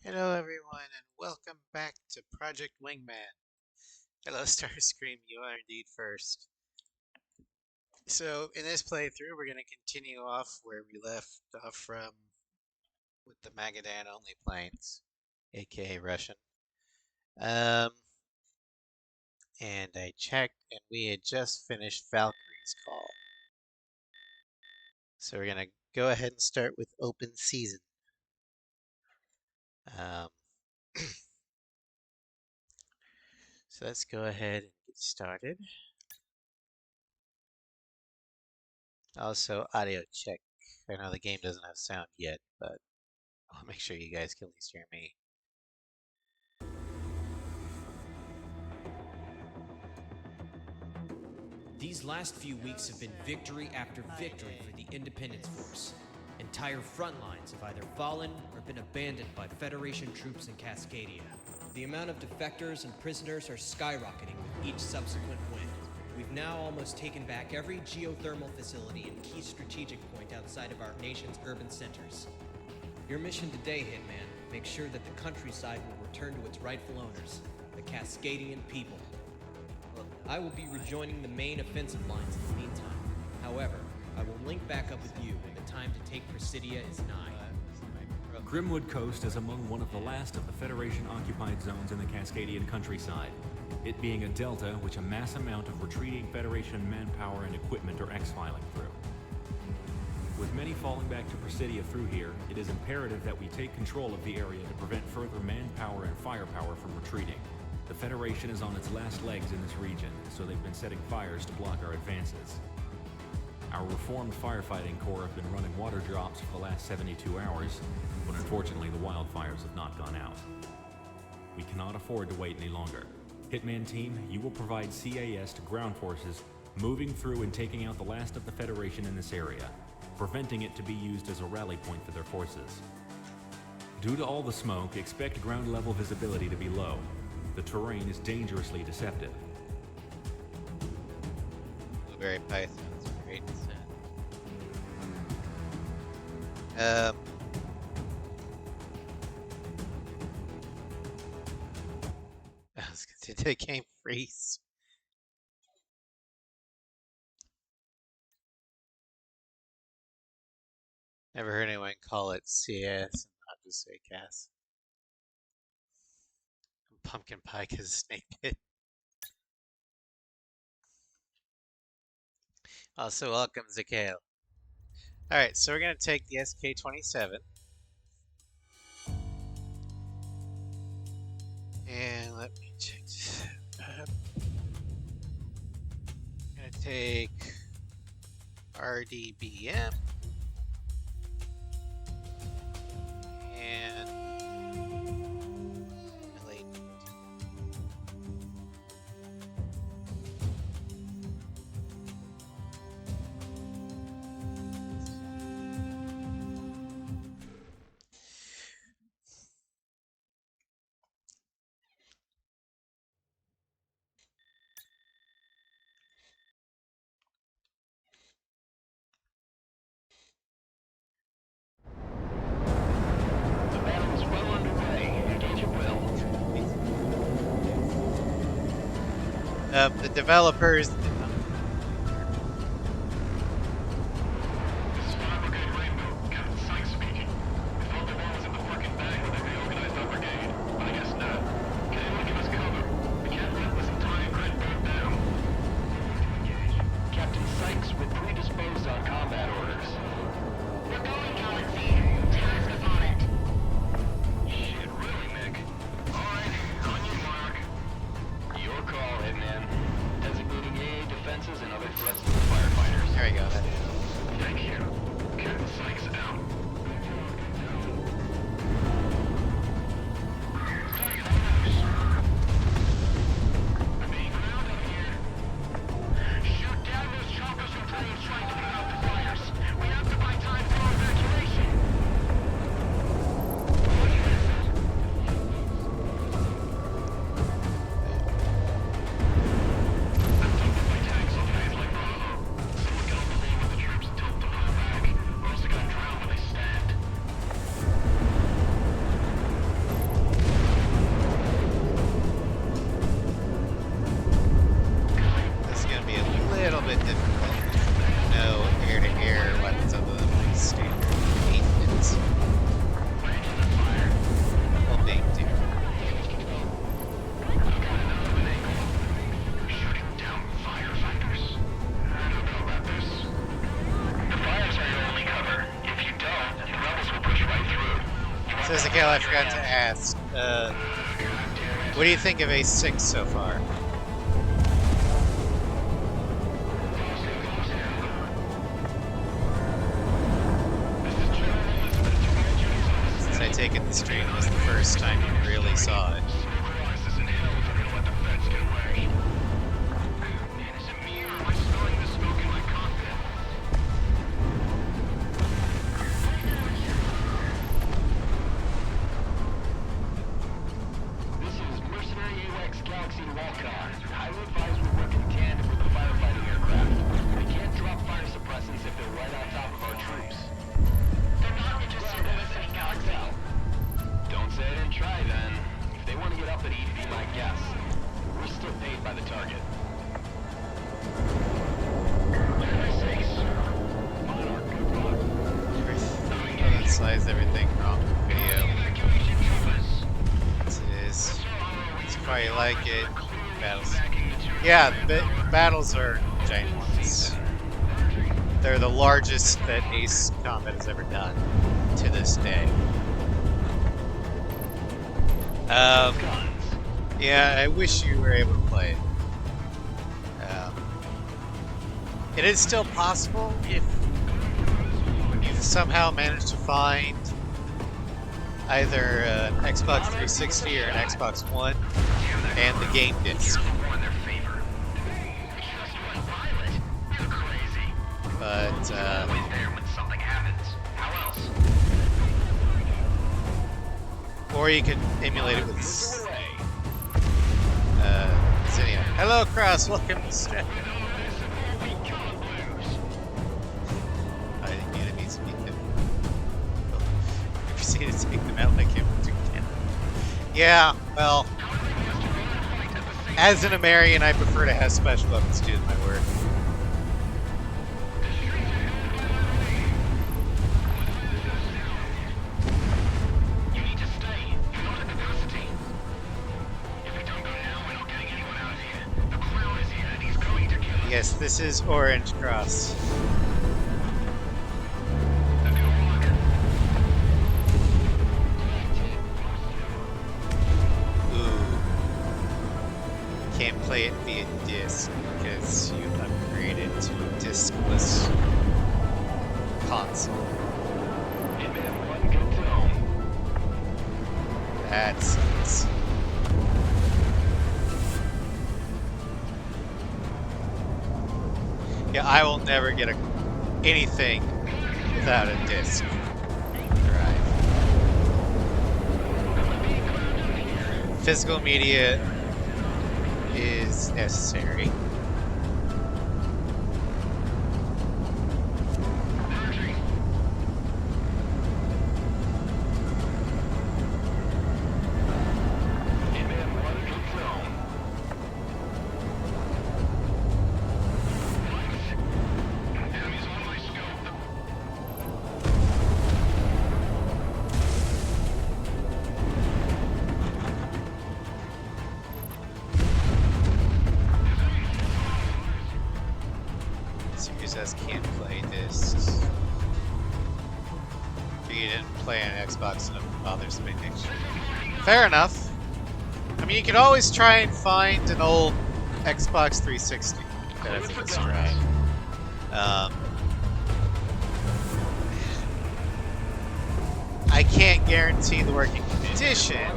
Hello everyone and welcome back to Project Wingman. Hello Starscream, you are indeed first. So in this playthrough we're going to continue off where we left off from with the Magadan only planes, aka Russian. And I checked and we had just finished Valkyrie's call. So we're going to go ahead and start with open season. So let's go ahead and get started. Also, audio check. I know the game doesn't have sound yet, but I'll make sure you guys can at least hear me. These last few weeks have been victory after victory for the Independence Force. Entire front lines have either fallen or been abandoned by Federation troops in Cascadia. The amount of defectors and prisoners are skyrocketing with each subsequent win. We've now almost taken back every geothermal facility and key strategic point outside of our nation's urban centers. Your mission today, Hitman, make sure that the countryside will return to its rightful owners, the Cascadian people. I will be rejoining the main offensive lines in the meantime. However, I will link back up with you when the time to take Presidia is nigh. Grimwood Coast is among one of the last of the Federation-occupied zones in the Cascadian countryside, it being a delta which a mass amount of retreating Federation manpower and equipment are exfiling through. With many falling back to Presidia through here, it is imperative that we take control of the area to prevent further manpower and firepower from retreating. The Federation is on its last legs in this region, so they've been setting fires to block our advances. Our reformed firefighting corps have been running water drops for the last 72 hours, but unfortunately the wildfires have not gone out. We cannot afford to wait any longer. Hitman team, you will provide CAS to ground forces, moving through and taking out the last of the Federation in this area, preventing it to be used as a rally point for their forces. Due to all the smoke, expect ground level visibility to be low. The terrain is dangerously deceptive. Blueberry Python's great. Did the game freeze? Never heard anyone call it CS and not just say CAS. Pumpkin pie because snake pit. Also, welcome, Zakael. Alright, so we're going to take the SK-27. And let me check this out. I'm going to take RDBM. And the developers. Designating Says Miguel, I forgot to ask. What do you think of A6 so far? Since I take it the stream was the first time you really saw it. Slides everything wrong video. This is. That's why you like it. Battles. Yeah, battles are giant ones. They're the largest that Ace Combat has ever done to this day. Yeah, I wish you were able to play it. It is still possible if you've somehow managed to find either an Xbox 360 or an Xbox One and the game disc. But or you could emulate it with Zinnia. Hello, Cross. Welcome to Strap. To take them out like him again. Yeah, well, as an American, I prefer to have special weapons do my work. You need to stay. You're not at capacity. If we don't go now, we're not getting anyone out of here. The clown is here and he's going to kill us. Yes, this is Orange Cross. Can't play it via disc because you upgraded to a discless console. That sucks. Yeah, I will never get anything without a disc. Right. Physical media is necessary. Can't play discs. If you didn't play on Xbox, enough bothers me. Fair enough. I mean, you could always try and find an old Xbox 360 that has a disc drive. I can't guarantee the working condition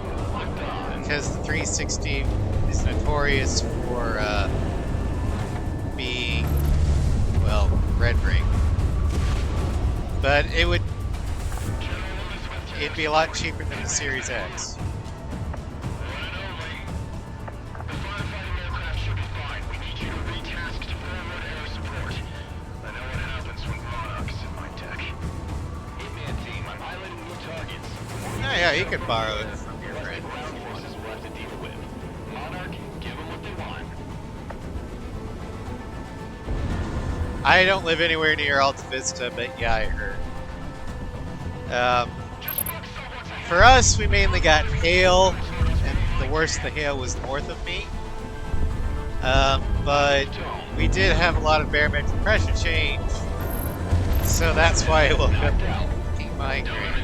because the 360 is notorious for being, well, red ring. But it'd be a lot cheaper than the Series X. Oh yeah, you could borrow it from your friend. I don't live anywhere near Alta Vista, but yeah, I heard. For us, we mainly got hail, and the worst of the hail was north of me. But we did have a lot of barometric pressure change, so that's why I woke up migraine.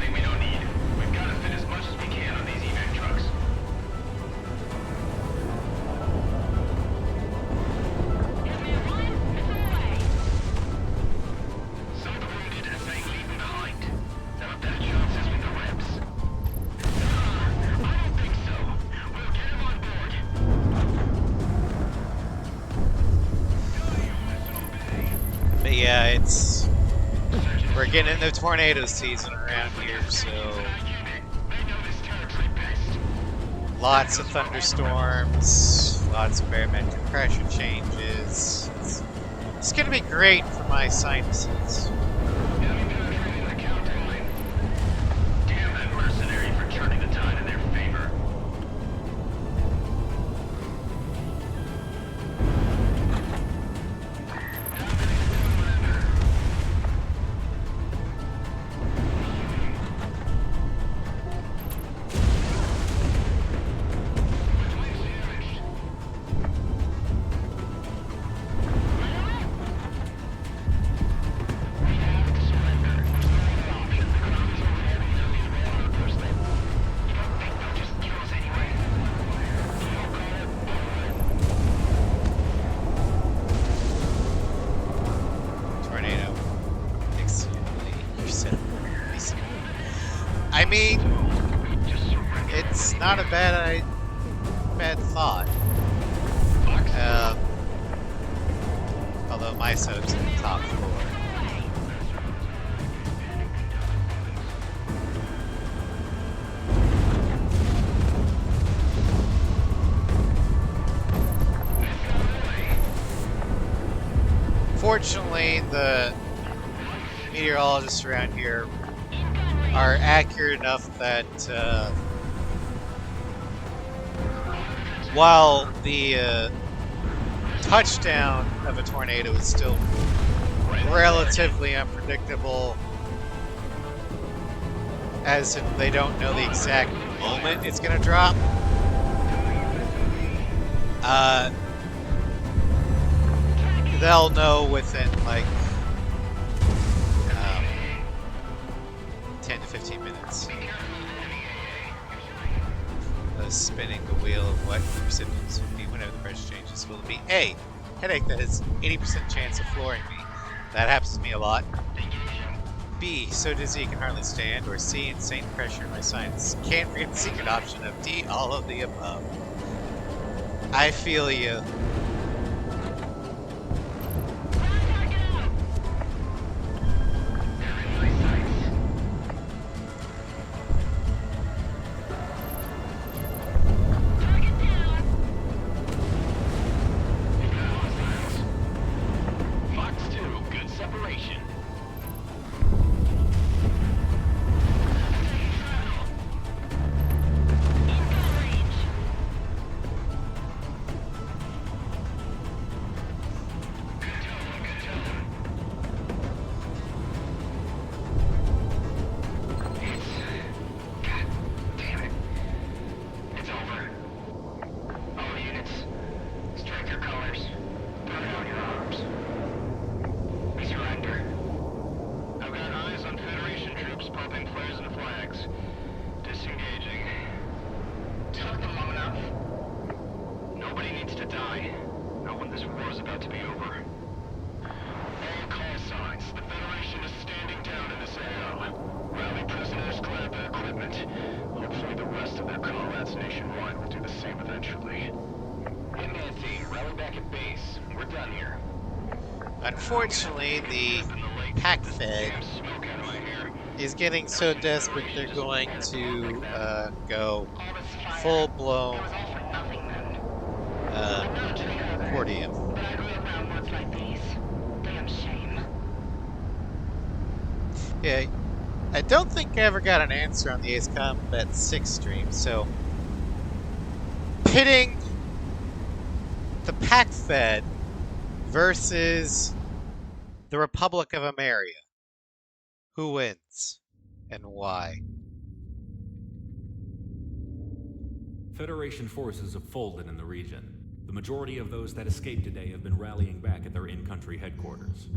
it's we're getting into tornado season around here, so lots of thunderstorms, lots of barometric pressure changes. It's gonna be great for my sinuses. Damn that mercenary for turning the tide in their favor. Tornado. I mean, it's not a bad thought. Although my soap's in the top floor. Fortunately, the meteorologists around here are accurate enough that while the touchdown of a tornado is still relatively unpredictable, as if they don't know the exact moment it's going to drop, they'll know within like 10 to 15 minutes. Spinning the wheel of what recipients will be whenever the pressure changes. Will it be A, headache that has 80% chance of flooring me? That happens to me a lot. B, so dizzy you can hardly stand. Or C, insane pressure in my sinus. Can't forget the secret option of D, all of the above. I feel you. Unfortunately, the pack fed is getting so desperate they're going to go full-blown accordion. Yeah, I don't think I ever got an answer on the Ace Combat 6 stream, so pitting the pack fed versus the Republic of Ameria. Who wins and why? Federation forces have folded in the region. The majority of those that escaped today have been rallying back at their in-country headquarters.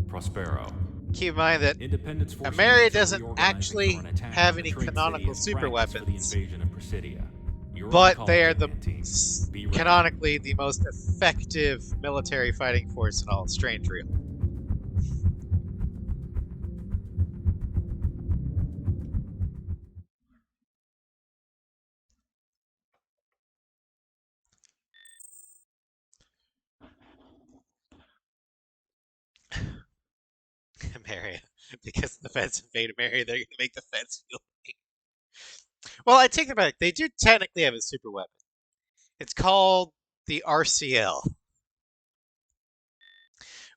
Prospero. Keep in mind that Independence force Ameria units are doesn't reorganizing actually for an attack have on the any trade canonical city as super practice for the weapons, invasion of Presidia. You're on but call, they are the Wingman team. Be ready. canonically the most effective military fighting force in all Strange Real. area because the feds invade an area. They're going to make the feds feel pain. Well, I take it back. They do technically have a super weapon. It's called the RCL.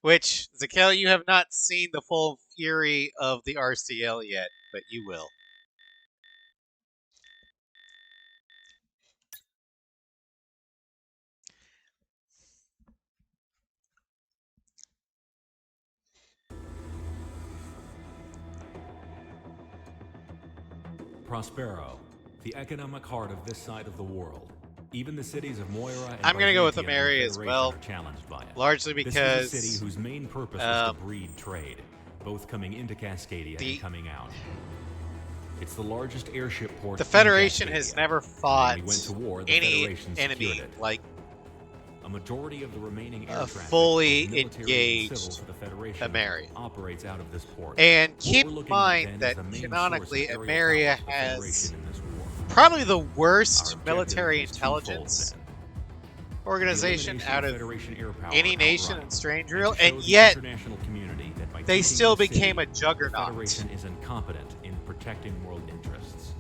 Which, Zakel, you have not seen the full fury of the RCL yet, but you will. Prospero, the economic heart of this side of the world. Even the cities of Moira and I'm going to go with Byzantium and Ameria the as Federation well, are challenged by it. largely This because is a city whose main purpose was to breed trade, both coming into Cascadia and coming out. It's the largest airship port. The Federation in has Cascadia. never fought When we went to war, the any Federation enemy secured it. like A majority of the remaining air traffic, fully both military engaged and civil, for the Federation Ameria. operates out of this port. And What keep we're in looking at mind then that is the main canonically, source of Ameria powers of the has Federation in this war. probably the Our worst objective military is twofold, intelligence then. organization The elimination out of Federation air power any nation outright, in Strange and Real, to show and the yet international community that by they taking still the city, became a the juggernaut Federation is incompetent in protecting world interests.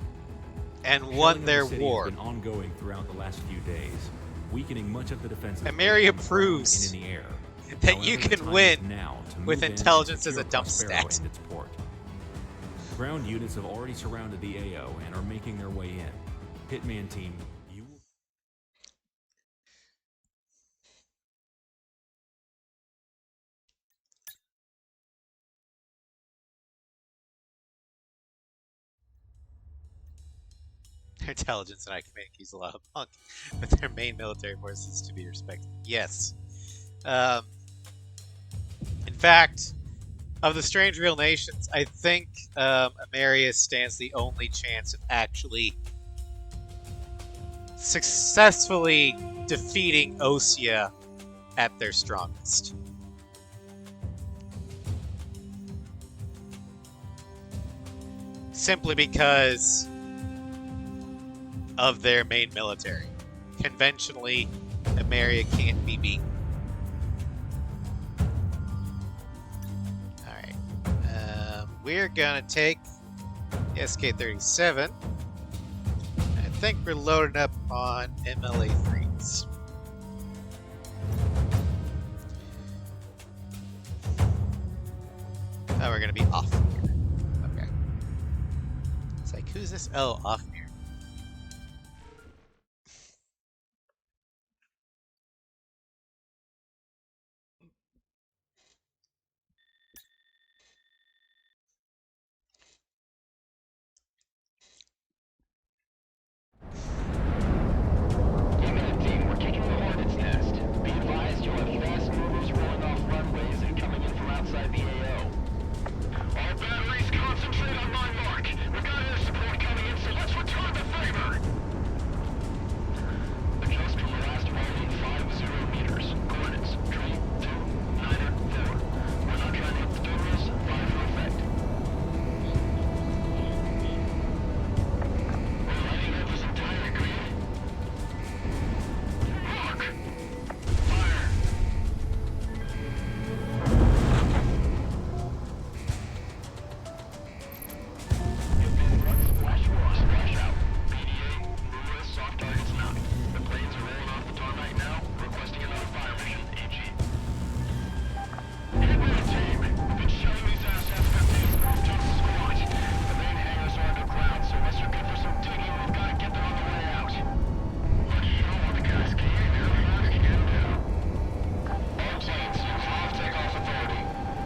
and Shelling won of their the city war. has been ongoing throughout the last few days, weakening much of the defenses Ameria both on the ground proves and in the air. that However, you the can time win is now to with move in and intelligence as a secure dump Prospero stat. and its port. Ground units have already surrounded the AO and are making their way in. Hitman team, you will... Their intelligence and I command keys a lot of punk, but their main military force is to be respected. Yes. In fact, of the Strange Real Nations, I think Ameria stands the only chance of actually successfully defeating Osea at their strongest. Simply because of their main military. Conventionally, Ameria can't be beaten. Alright. We're gonna take the SK-37. I think we're loading up on MLA-3s. Oh, we're gonna be off here. Okay. It's like, who's this? Oh, off here. Team, we're kicking the Hornet's nest. Be advised, you'll have fast movers rolling off runways and coming in from outside the AO. All batteries concentrate on my mark. We've got air support coming in, so let's return the favor. Adjust from last volume 50 meters. Coordinates 32904. We're not trying to hit the terminus. Fire for effect. We're lighting up this entire grid. Mark! Fire! Flash war, splash out. PDA, Lewis, soft targets knocked. The planes are rolling off the tarmac now, requesting another fire mission, AG. Hitman team, we've been shelling these assets for days through just squat. The main hangars are underground, so unless you're good for some digging, we've got to get them on the way out. Lucky you don't want the Cascade, they're asking you to. All planes, use half takeoff authority.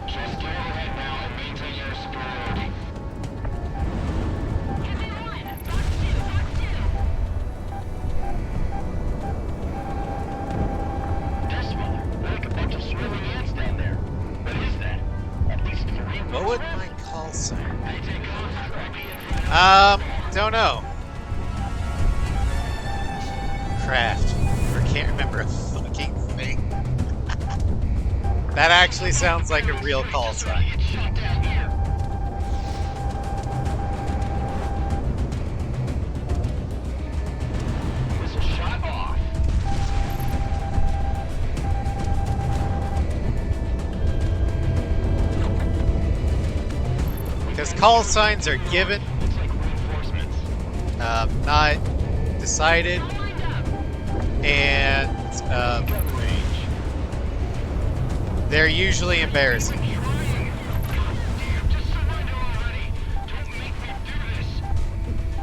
Just stay overhead now and maintain your superiority. Decimal, like a bunch of swimming ants down there. What is that? At least 3 What would my call sign? They take off. Don't know. Craft. Or can't remember a fucking thing. That actually sounds like a real call sign. Get shot down here. Missile shot off. call signs are given, It's like reinforcements. not decided, and Gun range. they're usually embarrassing. Trying. Goddamn, just surrender already. Don't make me do this.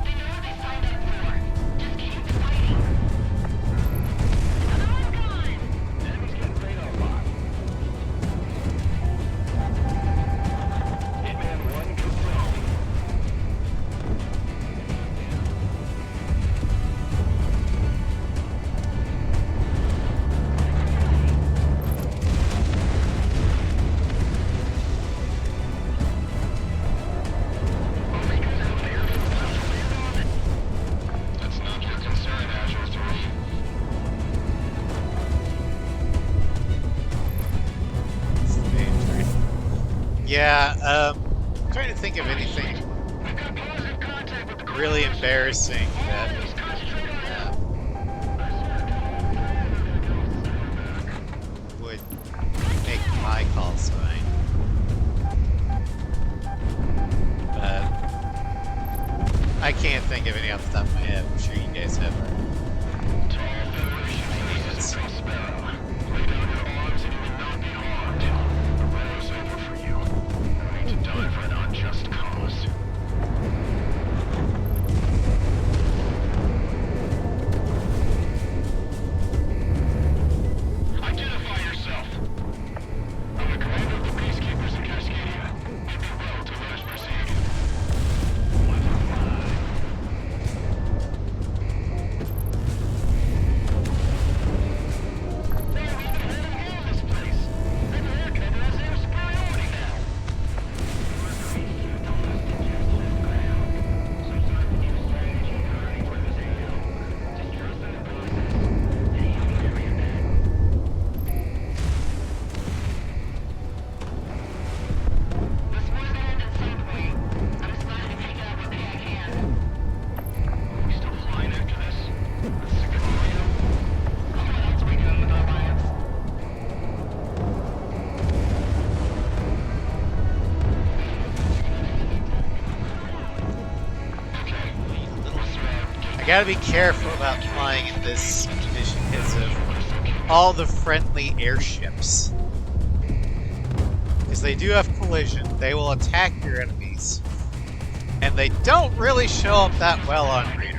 They know what they signed up for. Just keep fighting. Another gun. Enemy's getting radar locked. Hitman 1 confirmed. That's not your concern, Azure 3. Yeah, I'm trying to think of anything We've got positive contact with the really embarrassing that Always concentrate on that. would make my call sign. But I can't think of any off the top of my head. I'm sure you guys have that. Tall Federation is a sparrow. Lay down your arms and you will not be harmed. The battle's over for you. No need to die for an unjust cause. Identify yourself. I'm the commander of the peacekeepers in Cascadia. Bid me well to let us proceed. I gotta be careful about flying in this mission because of all the friendly airships. Because they do have collision, they will attack your enemies, and they don't really show up that well on radar.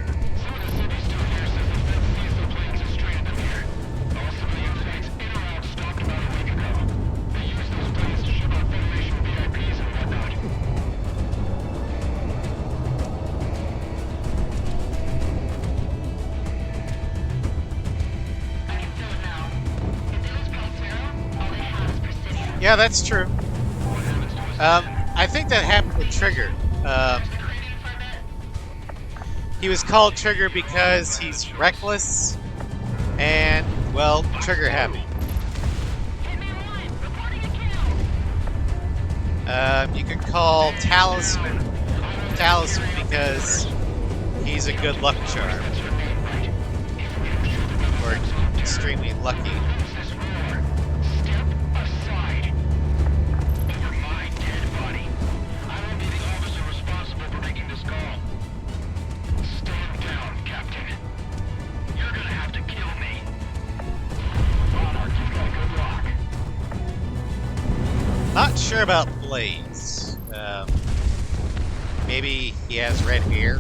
Yeah, that's true. I think that happened with Trigger. He was called Trigger because he's reckless and, well, trigger happy. You could call Talisman because he's a good luck charm. Or extremely lucky. Not sure about Blaze. Maybe he has red hair.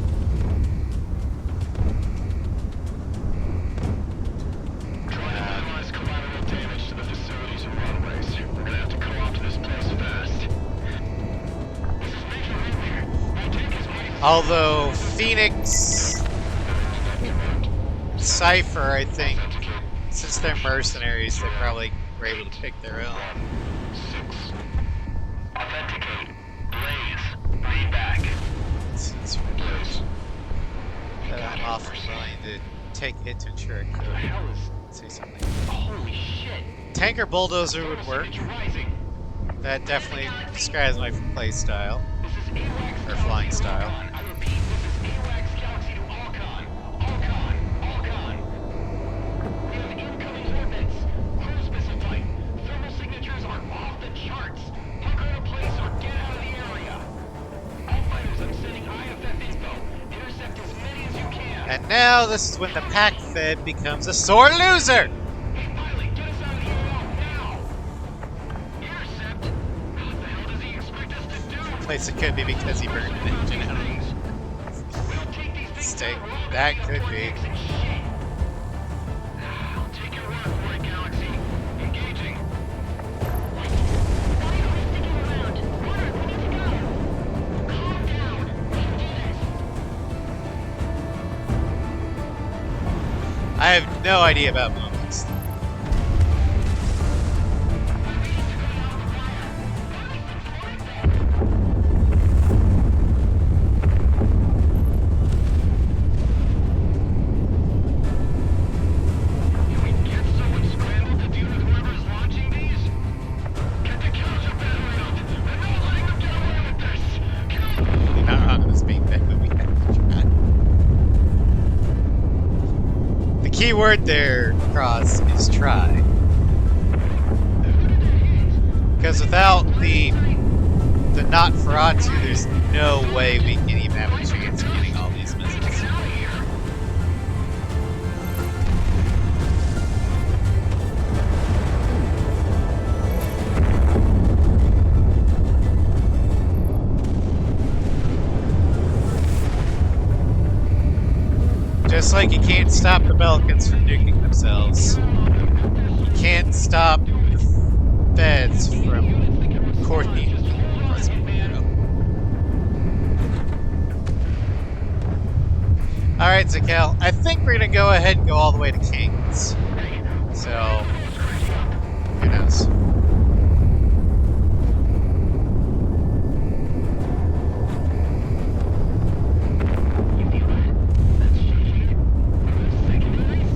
Collateral damage to the facilities and runways. We're gonna have to co-opt this place fast. Although Phoenix, Cypher, I think, since they're mercenaries, they probably were able to pick their own. 6. Authenticate. Blaze. Read back. Since Blaze. I'm awfully willing to take a hit to ensure it What the could. hell is... Say something. Holy shit. Tanker Bulldozer would work. It's rising. That definitely describes my play style. This is AWACS Or flying style. Alcon. I repeat, this is AWACS Galaxy to Alcon. Alcon. We have incoming orbits. Crew specified. Thermal signatures are off the charts. Hunker in place or get out of the area. And now this is when the pack fed becomes a sore loser! Pilot, get us out of here now! Intercept? What the hell does he expect us to do? Place it could be because he burned an engine out. We'll take these things Stay. to the road That and could we'll be. fix it. Shit. I'll take your word for it, Galaxy. Engaging. Why are we sticking around? Mark, we need to go. Calm down. We can do this. I have no idea about moments. Can we get someone scrambled to deal with whoever's launching these? Get the countermeasure out. And no letting them get away with this. You're not wrong on this being bad, but we have to try. The key word there, Cross, is try. Because without the not Feratu, there's no way we can even have a chance of getting all these missiles. Just like you can't stop the Belkans from nuking themselves, you can't stop the feds from coordinating. Alright, Zakel, I think we're gonna go ahead and go all the way to Kings. So, who knows? You feel that? That's shaking. Secondaries?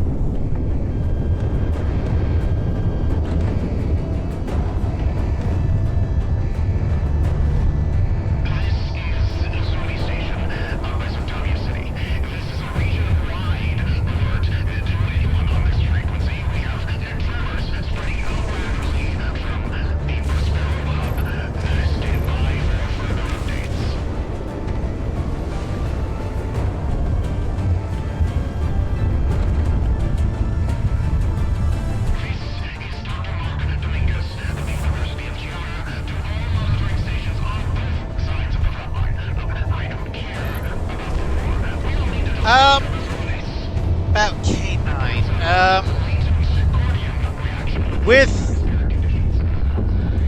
This is Zuni Station, Mesopotamia City. This is a region-wide alert to anyone on this frequency. We have tremors spreading out rapidly from the Prospero Hub. Stand by for further updates. This is Dr. Mark Dominguez of the University of Skira to all monitoring stations on both sides of the front line. I don't care about the war. We don't need to talk About K9. With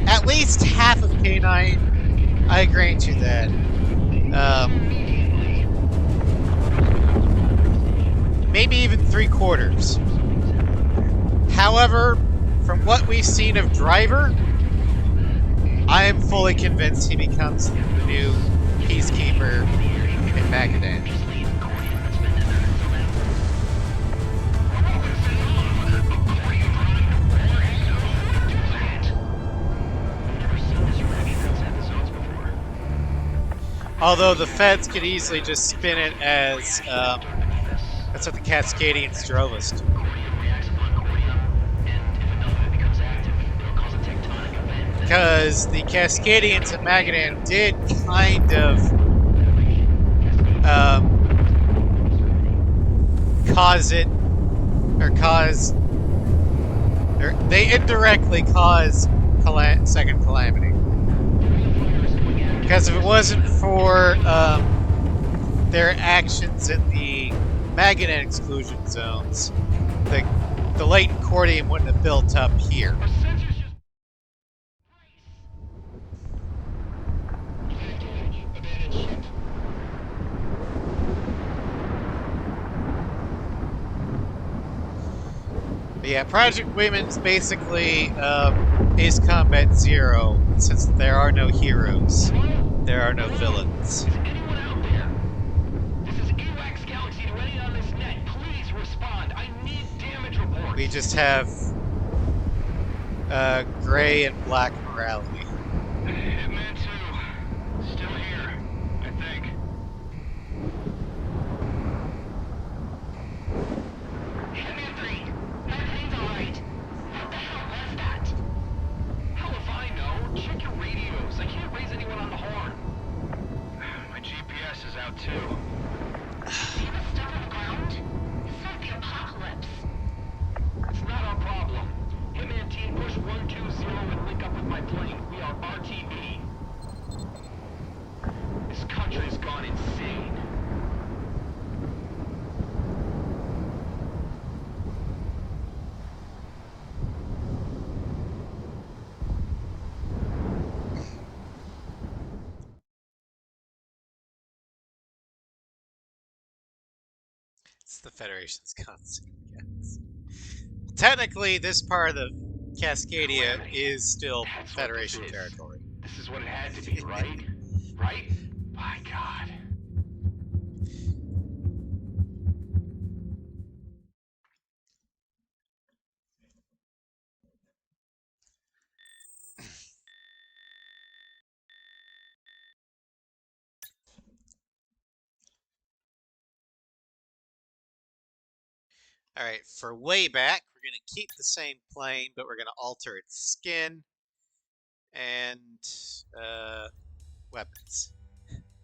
at least half of K9, I grant you that. Maybe even 3/4. However, from what we've seen of Driver, I am fully convinced he becomes the new Peacekeeper in Magadan. Although the feds could easily just spin it as, that's what the Cascadians drove us to. Because the Cascadians and Magadan did kind of they indirectly caused second calamity. Because if it wasn't for their actions in the Magadan exclusion zones, the latent cordium wouldn't have built up here. But yeah, Project Wingman's basically is Combat Zero, since there are no heroes, there are no villains. Anyone out there? This is AWACS Galaxy to anyone on this net. Please respond. I need damage reports. We just have gray and black morality. Hitman 2. Still here, I think. Hitman 3. Everything's alright. What the hell was that? Hell if I know. Check your radios. I can't raise anyone on the horn. My GPS is out too. See the stuff on the ground? It's the Federation's constant. Technically, this part of the Cascadia is still That's what this Federation is. territory. This is what it had to be, right? Right? My God. Alright, for way back, we're going to keep the same plane, but we're going to alter its skin and weapons.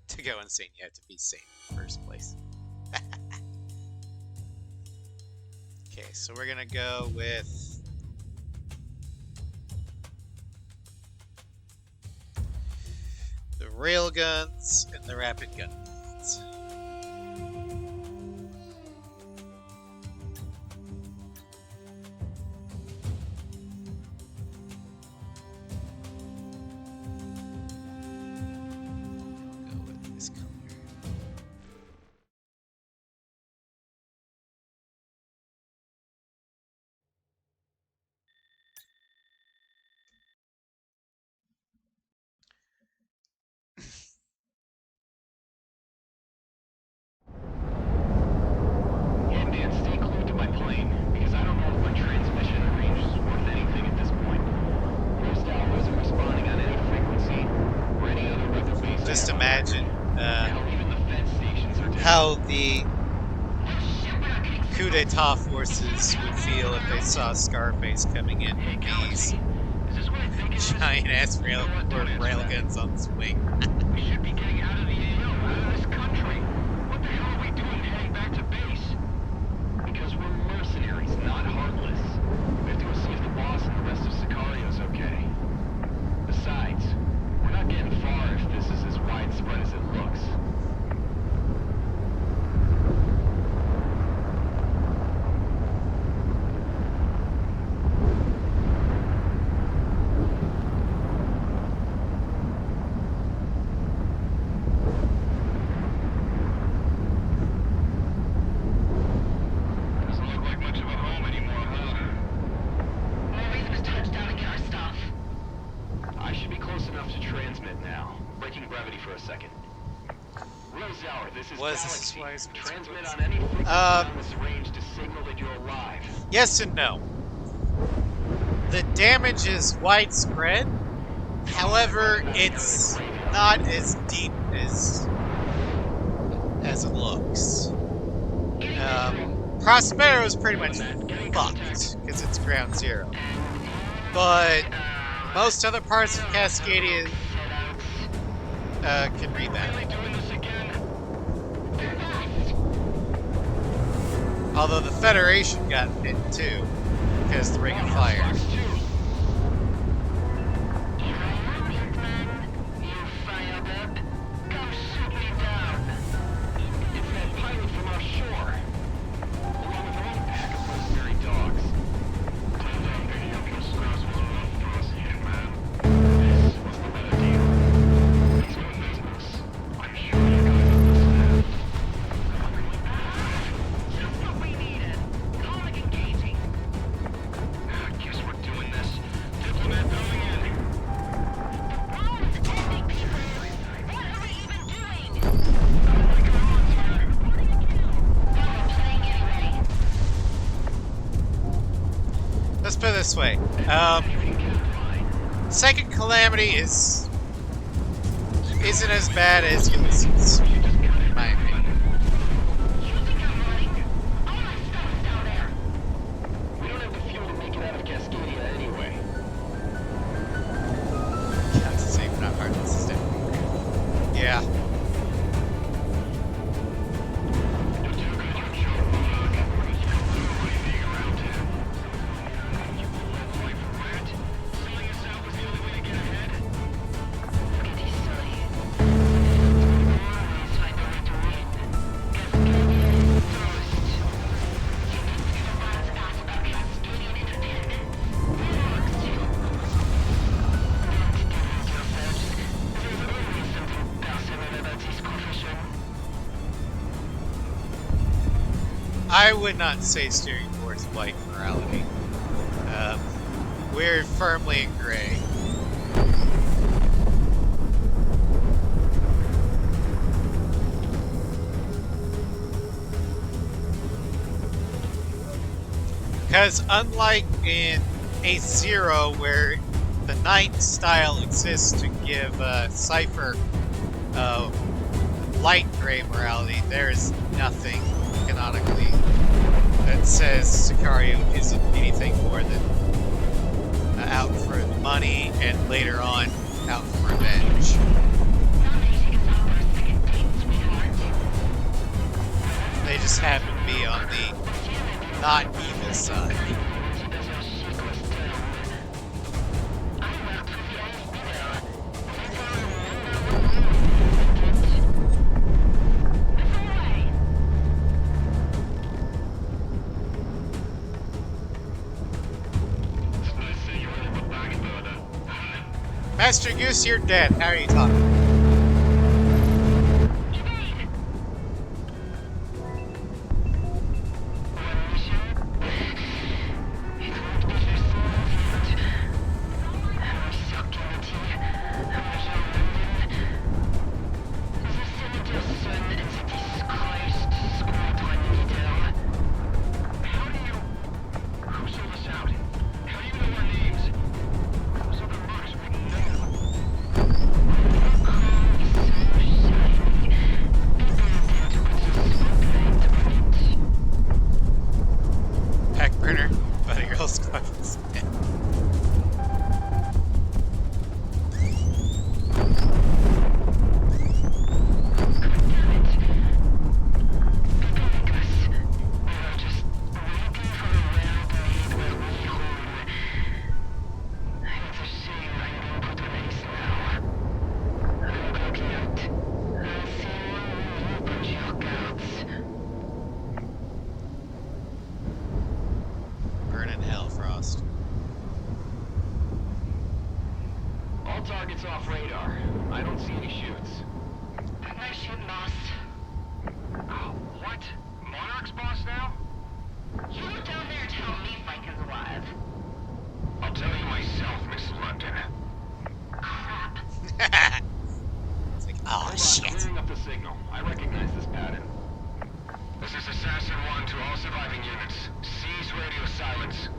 To go insane, you have to be sane in the first place. Okay, so we're going to go with the railguns and the rapid gun rounds. Go with this color. Yeah, man, stay glued to my plane, because I don't know if my transmission range is worth anything at this point. Roost wasn't responding on any frequency, or any other weather base. Just imagine Hell, even the Fed stations are down. how the coup d'etat forces would feel if they saw Scarface coming in Hey, with these Galaxy, is this what I think it is? giant-ass Don't answer that. railguns on swing. We should be getting out of the AO, out of this country. What the hell are we doing heading back to base? Because we're mercenaries, not heartless. We have to go see if the boss and the rest of Sicario's okay. Besides, we're not getting far if this is as widespread as it looks. Doesn't look like much of a home anymore, huh? No reason to touch down and get our stuff. I should be close enough to transmit now. Breaking gravity for a second. Rosauer, this is Was this Galaxy. wise? Transmit on any frequency on this range to signal that you're alive. Yes and no. The damage is widespread. However, it's not as deep as it looks. Prospero is pretty much fucked because it's ground zero. But most other parts of Cascadia can rebound. Doing this again? Although the Federation got hit too because the Ring of Fire. Fox 2. You fired up. Come shoot me down. It's that pilot from offshore. Along with her own pack of mercenary dogs. This was the better deal. He's doing business. I'm sure you guys understand. Just what we needed. Calm and engaging. Guess we're doing this. Diplomat going in. The world is ending, people. What are we even doing? Well, we're playing anyway. Let's put it this way. Second Calamity isn't as bad as Ulysses, in my opinion. You think I'm running? All my stuff is down there. We don't have the fuel to make it out of Cascadia anyway. God, it's safe, not hard. This is definitely. Yeah. I would not say steering towards white morality. We're firmly in gray. Because unlike in A0, where the Knight style exists to give Cypher light gray morality, there is nothing canonically that says Sicario isn't anything more than out for money and later on out for revenge. They just happen to be on the not evil side. Master Goose, you're dead. How are you talking? Target's off radar. I don't see any shoots. Nice shooting, boss. Oh, what? Monarch's boss now? You look down there and tell me Frank is alive. I'll tell you myself, Miss London. Crap. It's like, oh shit. Clearing up the signal. I recognize this pattern. This is Assassin 1 to all surviving units. Seize radio silence.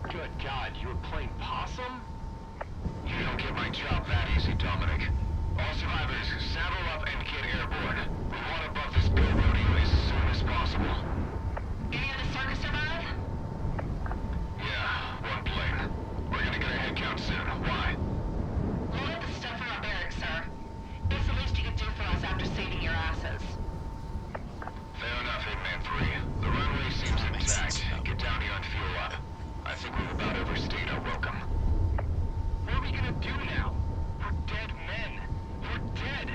Good God, you were playing possum? You don't get my job that easy, Dominic. All survivors, saddle up and get airborne. We want above this bill rodeo as soon as possible. Any of the circus survive? Yeah, one plane. We're gonna get a head count soon. Why? Load up the stuff from our barracks, sir. It's the least you can do for us after saving your asses. Fair enough, Hitman 3. The runway seems intact. Get down here and fuel up. I think we've about overstayed our welcome. What are we gonna do now? We're dead men. We're dead.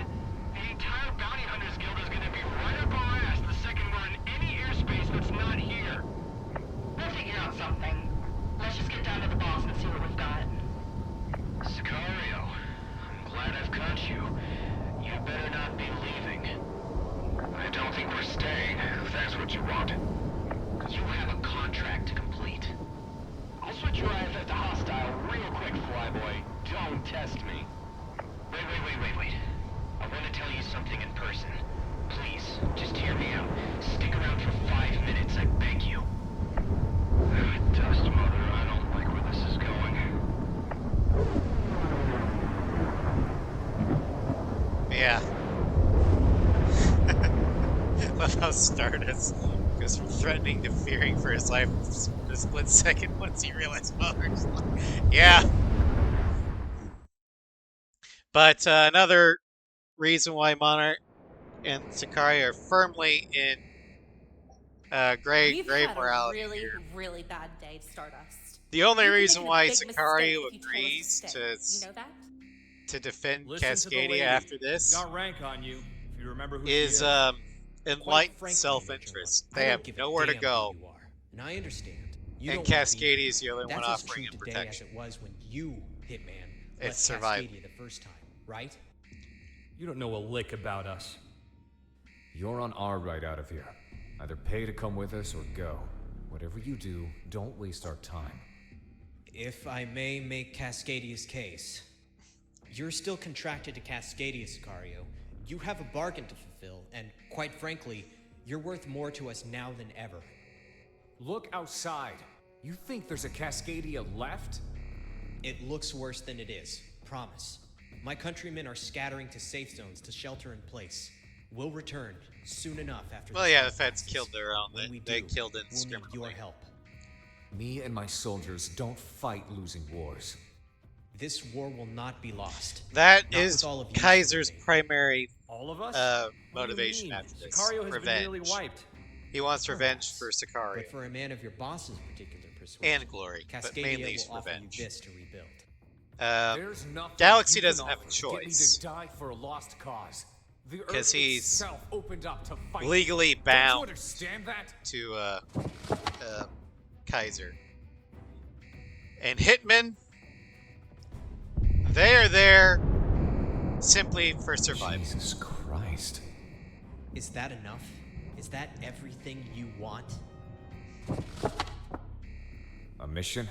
The entire Bounty Hunters Guild is gonna be right up our ass the second we're in any airspace that's not here. We'll figure out something. Let's just get down to the boss and see what we've got. Sicario, I'm glad I've caught you. You better not be leaving. I don't think we're staying, if that's what you want. You have a contract to complete. I'll switch your IFF to hostile real quick, flyboy. Don't test me. Wait. I want to tell you something in person. Please, just hear me out. Stick around for 5 minutes, I beg you. Dust Mother, I don't like where this is going. Yeah. Love how Stardust goes from threatening to fearing for his life in a split second once he realized Monarch's like, yeah. But another reason why Monarch and Sicario are firmly in gray We've had morality a here. really bad day, Stardust. The only You'd be reason making a why big mistake Sicario if you told us agrees to stay. You know that? to defend Listen to the Cascadia lady. after this Got rank on you. If you remember who is she is. enlightened Quite frankly, self-interest. Major One, They I have don't give nowhere a to damn go, who you are, and I understand. You and don't want to be Cascadia here. is the only one That's as offering true him today protection. as it was when you, Hitman, It's left survival. Cascadia the first time, right? You don't know a lick about us. You're on our ride out of here. Either pay to come with us or go. Whatever you do, don't waste our time. If I may make Cascadia's case, you're still contracted to Cascadia, Sicario. You have a bargain to fulfill, and quite frankly, you're worth more to us now than ever. Look outside. You think there's a Cascadia left? It looks worse than it is, promise. My countrymen are scattering to safe zones to shelter in place. We'll return soon enough after. Well, this yeah, war the feds passes. killed their own. When we They do, killed we'll need indiscriminately. your help. Me and my soldiers don't fight losing wars. This war will not be lost. That Not is with all of you Kaiser's surviving. primary All of us? What do you motivation mean? after this. Sicario has Revenge. been nearly wiped. He wants revenge Perhaps. for Sicario. But for a man of your boss's particular persuasion, And glory, but Cascadia mainly will offer revenge. you this to rebuild. There's nothing Galaxy you can doesn't have a offer to get me choice. to die for a lost cause. The 'Cause Earth he's itself opened up to fight. legally Don't you bound understand that? to Kaiser. And Hitman, they're there simply for survival. Jesus Christ. Is that enough? Is that everything you want? A mission?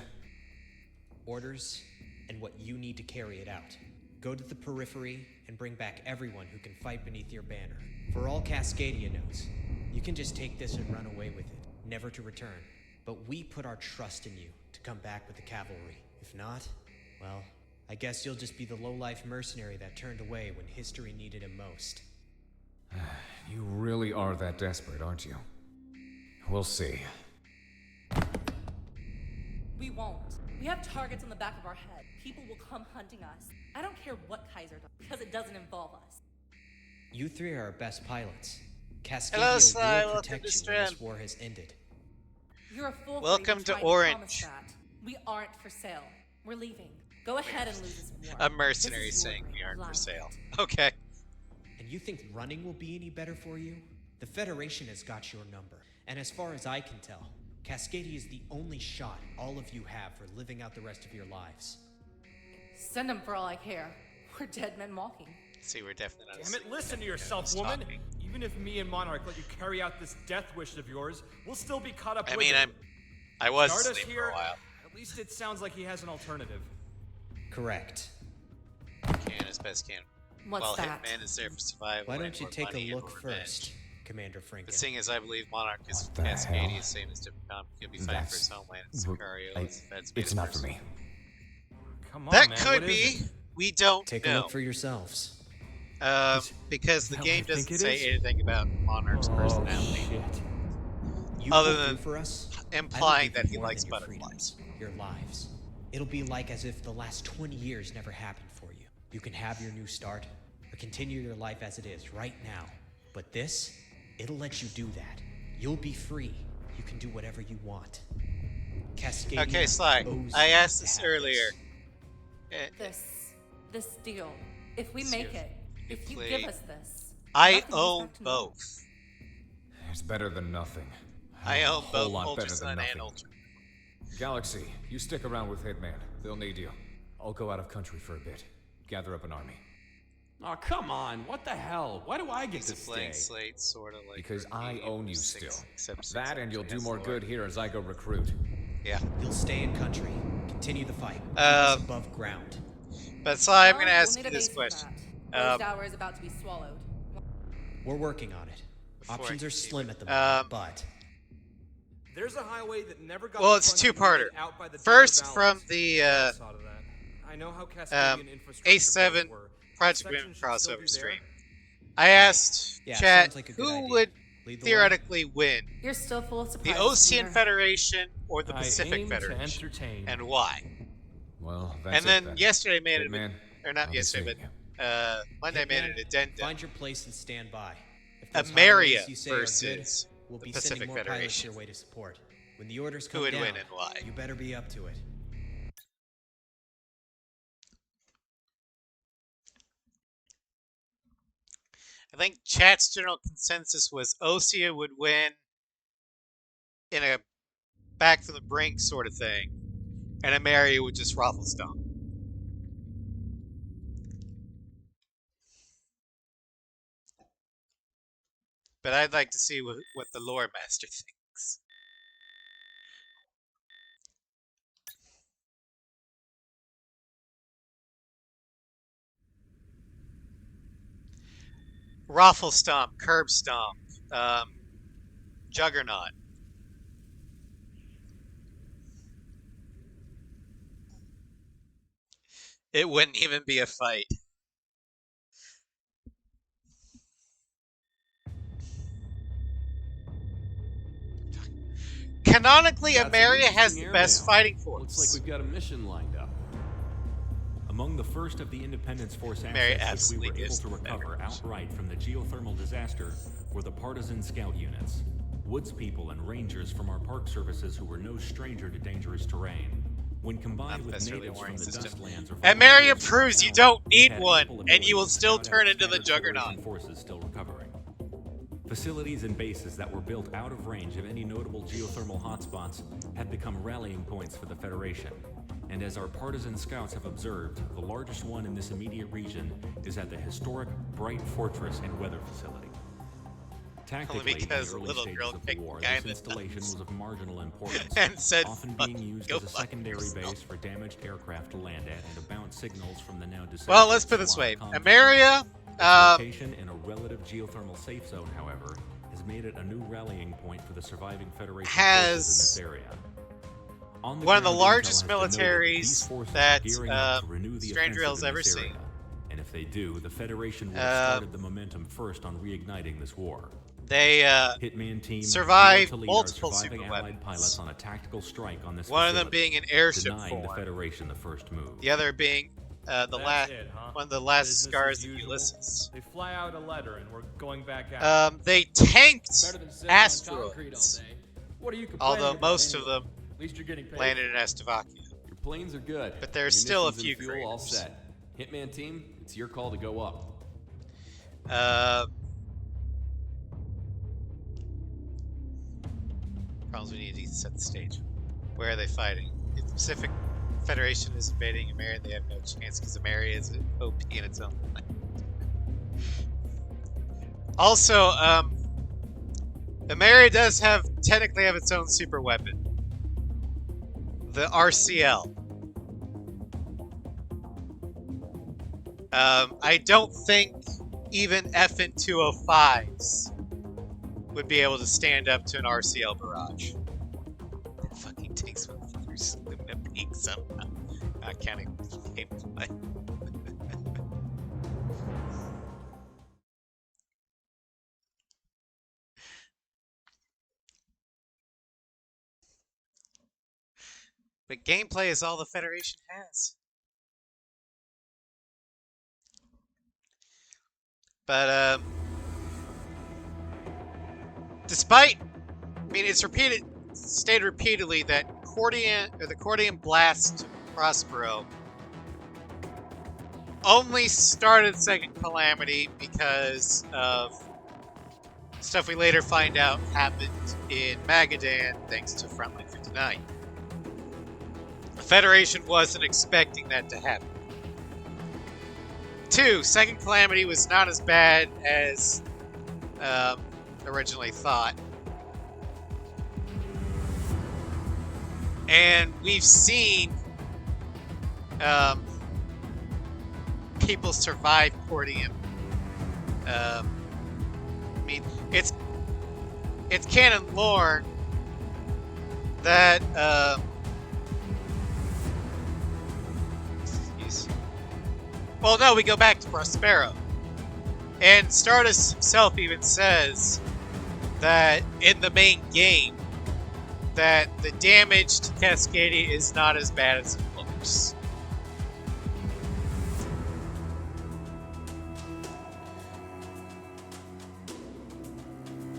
Orders, and what you need to carry it out. Go to the periphery and bring back everyone who can fight beneath your banner. For all Cascadia knows, you can just take this and run away with it, never to return. But we put our trust in you to come back with the cavalry. If not, well, I guess you'll just be the low-life mercenary that turned away when history needed him most. You really are that desperate, aren't you? We'll see. We won't. We have targets on the back of our head. People will come hunting us. I don't care what Kaiser does, because it doesn't involve us. You three are our best pilots. Cascadia Hello, Sly. will Welcome protect to you when this stream. war has ended. You're a fool Welcome for to even trying Orange. promise that. We aren't for sale. We're leaving. Go ahead and lose this war. A mercenary This is your saying we aren't for life. sale. Okay. And you think running will be any better for you? The Federation has got your number. And as far as I can tell, Cascadia is the only shot all of you have for living out the rest of your lives. Send them for all I care. We're dead men walking. See, we're definitely not. Damn asleep. it, listen to Yeah, yourself, it's woman. talking. Even if me and Monarch let you carry out this death wish of yours, we'll still be caught up I with mean, it. I was Stardust asleep for here, a while. at least it sounds like he has an alternative. Correct. Can as best can. What's While that? Hitman is there for survival. Why and don't you for take money a and look for revenge. first, Commander Franken? But seeing as I believe Monarch is What the Cascadia, hell? same as Dipcom, he'll be fighting for his homeland in Sicario. as the feds made It's it not for personal. me. Come on, That man, could what is be. it? We don't Take a know. look for yourselves. Because the that game what I think doesn't it say is? anything about Monarch's personality, Shit. You Other pull through than for us, I will implying give that you he more likes than your butterflies. freedoms, your lives. It'll be like as if the last 20 years never happened for you. You can have your new start, or continue your life as it is right now. But this, it'll let you do that. You'll be free. You can do whatever you want. Cascadia Okay, Sly, owes I you asked to this have earlier. This deal. If we This make deal. it, if you play- give us this, I nothing goes own back to normal. both. It's better than nothing. I A own whole both lot better Ultrasun than and nothing. Ultra. Galaxy, you stick around with Hitman. They'll need you. I'll go out of country for a bit. Gather up an army. Oh, come on. What the hell? Why do I get He's to a blank stay? slate, sort of like. Because I Renegade own you six- still. except six That and you'll do has more the good Lord. here as I go recruit. Yeah. You'll stay in country. Continue the fight. Keep us Um, above ground. But Sly, I'm Well, going to we'll ask need you a this base for question. that. Um, Dower is about to be swallowed. We're working on it. Before I Options are continue, slim at the moment, um, but There's a highway that never got Well, the it's funding two-parter. needed out by the First, Denver from Valleys. the I saw to that. I know how Cascadian infrastructure A7 bills were. Project Section Women should still crossover be there. stream. I asked yeah, chat sounds like a good who idea. would Lead the way. theoretically win, You're still full of the surprises. Ocean Peter. Federation or the I Pacific aim to Federation, entertain. and why? Well, that's And it then then. yesterday made it, Hitman, or not I'll be yesterday, seeing but Monday I made an Hitman, addendum. Find your place and stand by. If those Ameria highways you say are good, versus we'll the be Pacific sending more pilots Federation. your way to support. When the orders Who come would down, win and why? you better be up to it. I think chat's general consensus was Osea would win in a back from the brink sort of thing, and Ameria would just raffle stomp. But I'd like to see what the lore master thinks. Raffle Stomp, Curb Stomp, Juggernaut. It wouldn't even be a fight. Canonically, Got some Ameria has interesting the best airmail. fighting force. Looks like we've got a mission lined up. Among the first of the Independence Force Mary assets which we were absolutely able gives to them recover beverage. outright from the geothermal disaster were the partisan scout units. Woods people and rangers from our park services who were no stranger to dangerous terrain. When combined Not with necessarily a natives warning from the system. Dustlands or Ameria volunteers from proves you the don't South, need had one, ample and you ability will to still scout turn out into the scattered Federation Juggernaut. forces still recovering. Facilities and bases that were built out of range of any notable geothermal hotspots have become rallying points for the Federation. And as our partisan scouts have observed, the largest one in this immediate region is at the historic Bright Fortress and Weather Facility. Tactically, in the because a early little stages girl of the kicked the war, guy in this the installation nuts. was of marginal importance, And said, often "Fuck, being used go as a fuck secondary yourself." base for damaged aircraft to land at and to bounce signals from the now disabled Well, let's put it this way. Squad comm Ameria, Its location in a relative geothermal safe zone, however, has made it a new rallying point for the surviving Federation forces in this area. On one of the ground, largest intel has denoted these militaries forces that are gearing up to renew the Stranger offensive has in ever this seen. area. And if they do, the Federation will have started the momentum first on reigniting this war. They Hitman team, survived you are to lead multiple our surviving super allied weapons. pilots on a tactical strike on this One of them facility, being in airship denying the form. Federation the first move. The other being That's it, huh? one of the last Business scars as of usual. Ulysses. They fly out a letter and we're going back out. They tanked Better than sitting on concrete all asteroids, day. What are you complaining although about most anyway? of them At least you're getting paid. landed in Estovacia. Your planes are good. But there's still a Munitions few and fuel all craters. set. Hitman team, it's your call to go up. Problems we need to set the stage. Where are they fighting? If the Pacific Federation is invading Ameria, they have no chance because Ameria is an OP in its own right. Also, Ameria does technically have its own super weapon. The RCL. I don't think even FN 205s would be able to stand up to an RCL barrage. That fucking takes motherfuckers living a peak somehow. Not counting gameplay. But gameplay is all the Federation has. But despite, I mean, it's stated repeatedly that the Cordian blast to Prospero only started Second Calamity because of stuff we later find out happened in Magadan thanks to Frontline 59. The Federation wasn't expecting that to happen. 2. Second Calamity was not as bad as originally thought. And we've seen people survive Cordian. I mean, it's canon lore that well, no, we go back to Prospero. And Stardust himself even says that in the main game, that the damage to Cascadia is not as bad as it looks.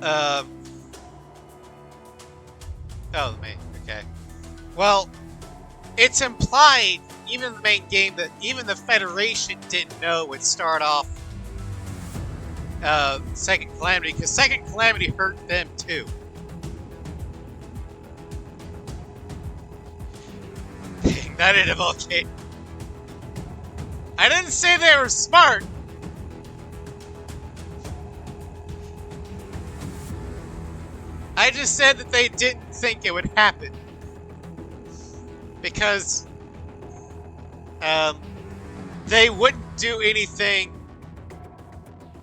Oh, the main, okay. Well, it's implied, even in the main game, that even the Federation didn't know it would start off Second Calamity, because Second Calamity hurt them too. Ignited a volcano. I didn't say they were smart. I just said that they didn't think it would happen. Because they wouldn't do anything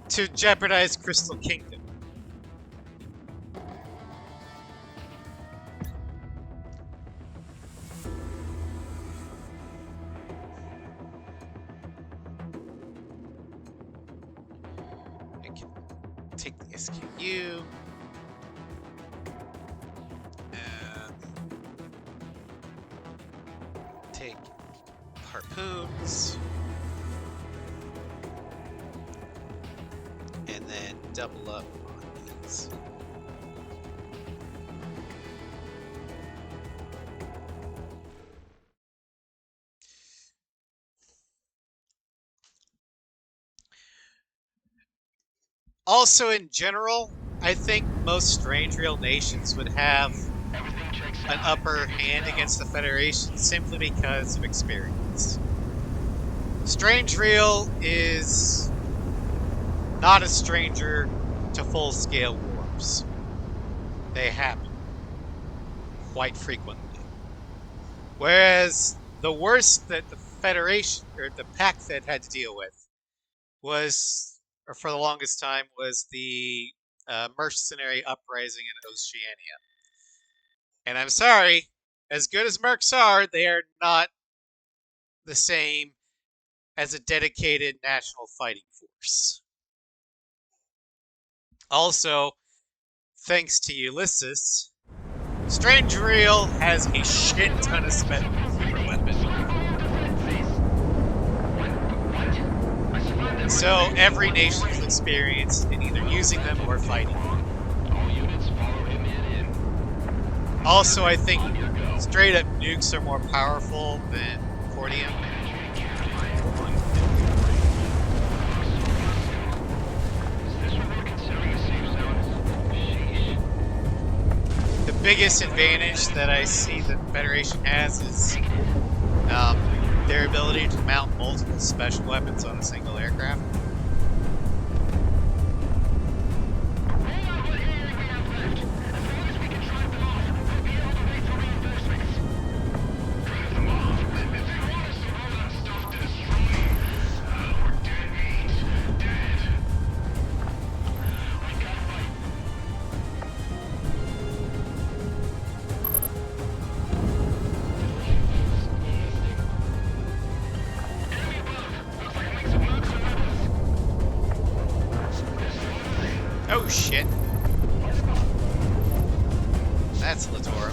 to jeopardize Crystal Kingdom. I can take the SQU. Take harpoons. And then double up on these. Also, in general, I think most strange real nations would have an upper hand against the Federation simply because of experience. Strange Real is not a stranger to full-scale wars. They happen quite frequently. Whereas the worst that the Federation, or the Pac Fed, had to deal with was, or for the longest time, was the mercenary uprising in Oceania. And I'm sorry, as good as mercs are, they are not the same as a dedicated national fighting force. Also, thanks to Ulysses, Strange Real has a shit ton of spent super weapons. So every nation's experienced in either using them or fighting them. Also, I think straight up nukes are more powerful than Cordium. The biggest advantage that I see that the Federation has is their ability to mount multiple special weapons on a single aircraft. Oh shit. That's Latora.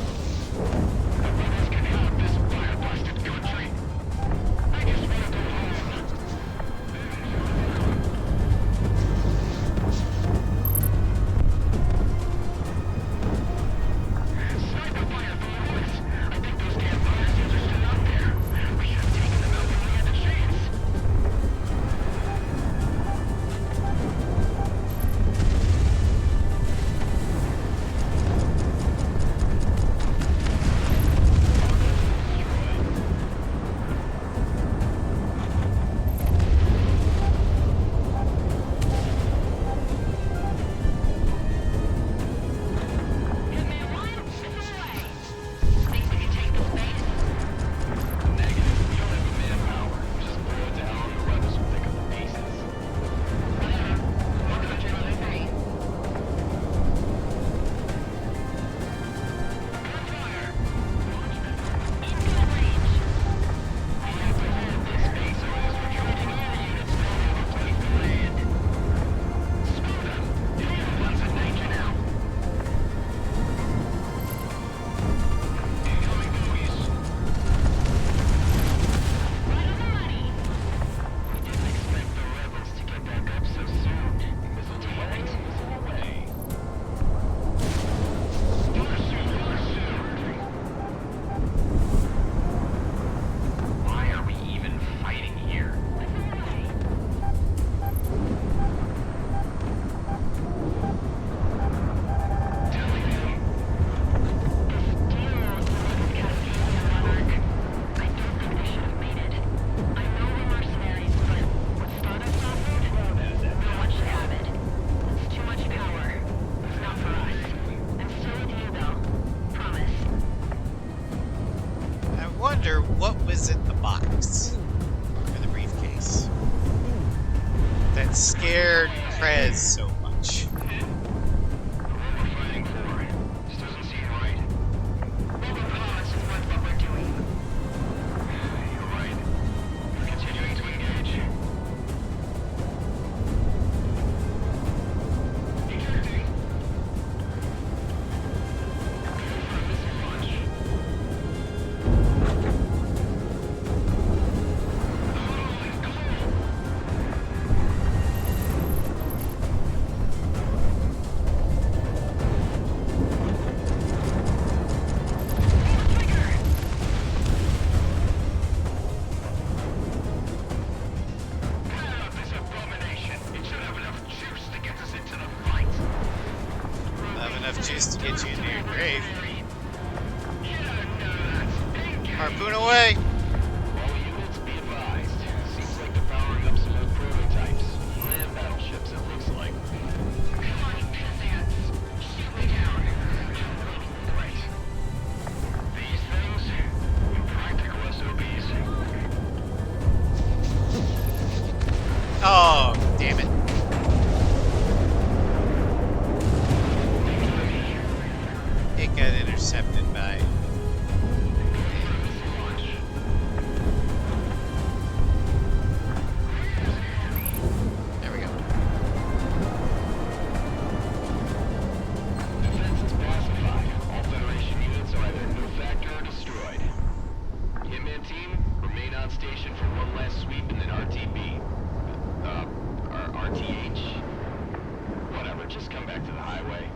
wonder what was in the box or the briefcase that scared Prez so much. What we're fighting for just doesn't seem right. Regardless of what we're doing. You're right. We're continuing to engage. Ejecting. Confirm missile launch. This abomination. It should have enough juice to get us into the fight. Have enough juice to get you into your grave. Harpoon away! All units be advised. Seems like they're powering up some old prototypes. Land battleships, it looks like. Come on, pissants. Shoot me down. Right. These things, practical SOBs. Oh, damn it. It got intercepted by... There we go. Defense is classified. All Federation units are either no factor or destroyed. Hitman team, remain on station for one last sweep and then RTB. RTH? Whatever, just come back to the highway.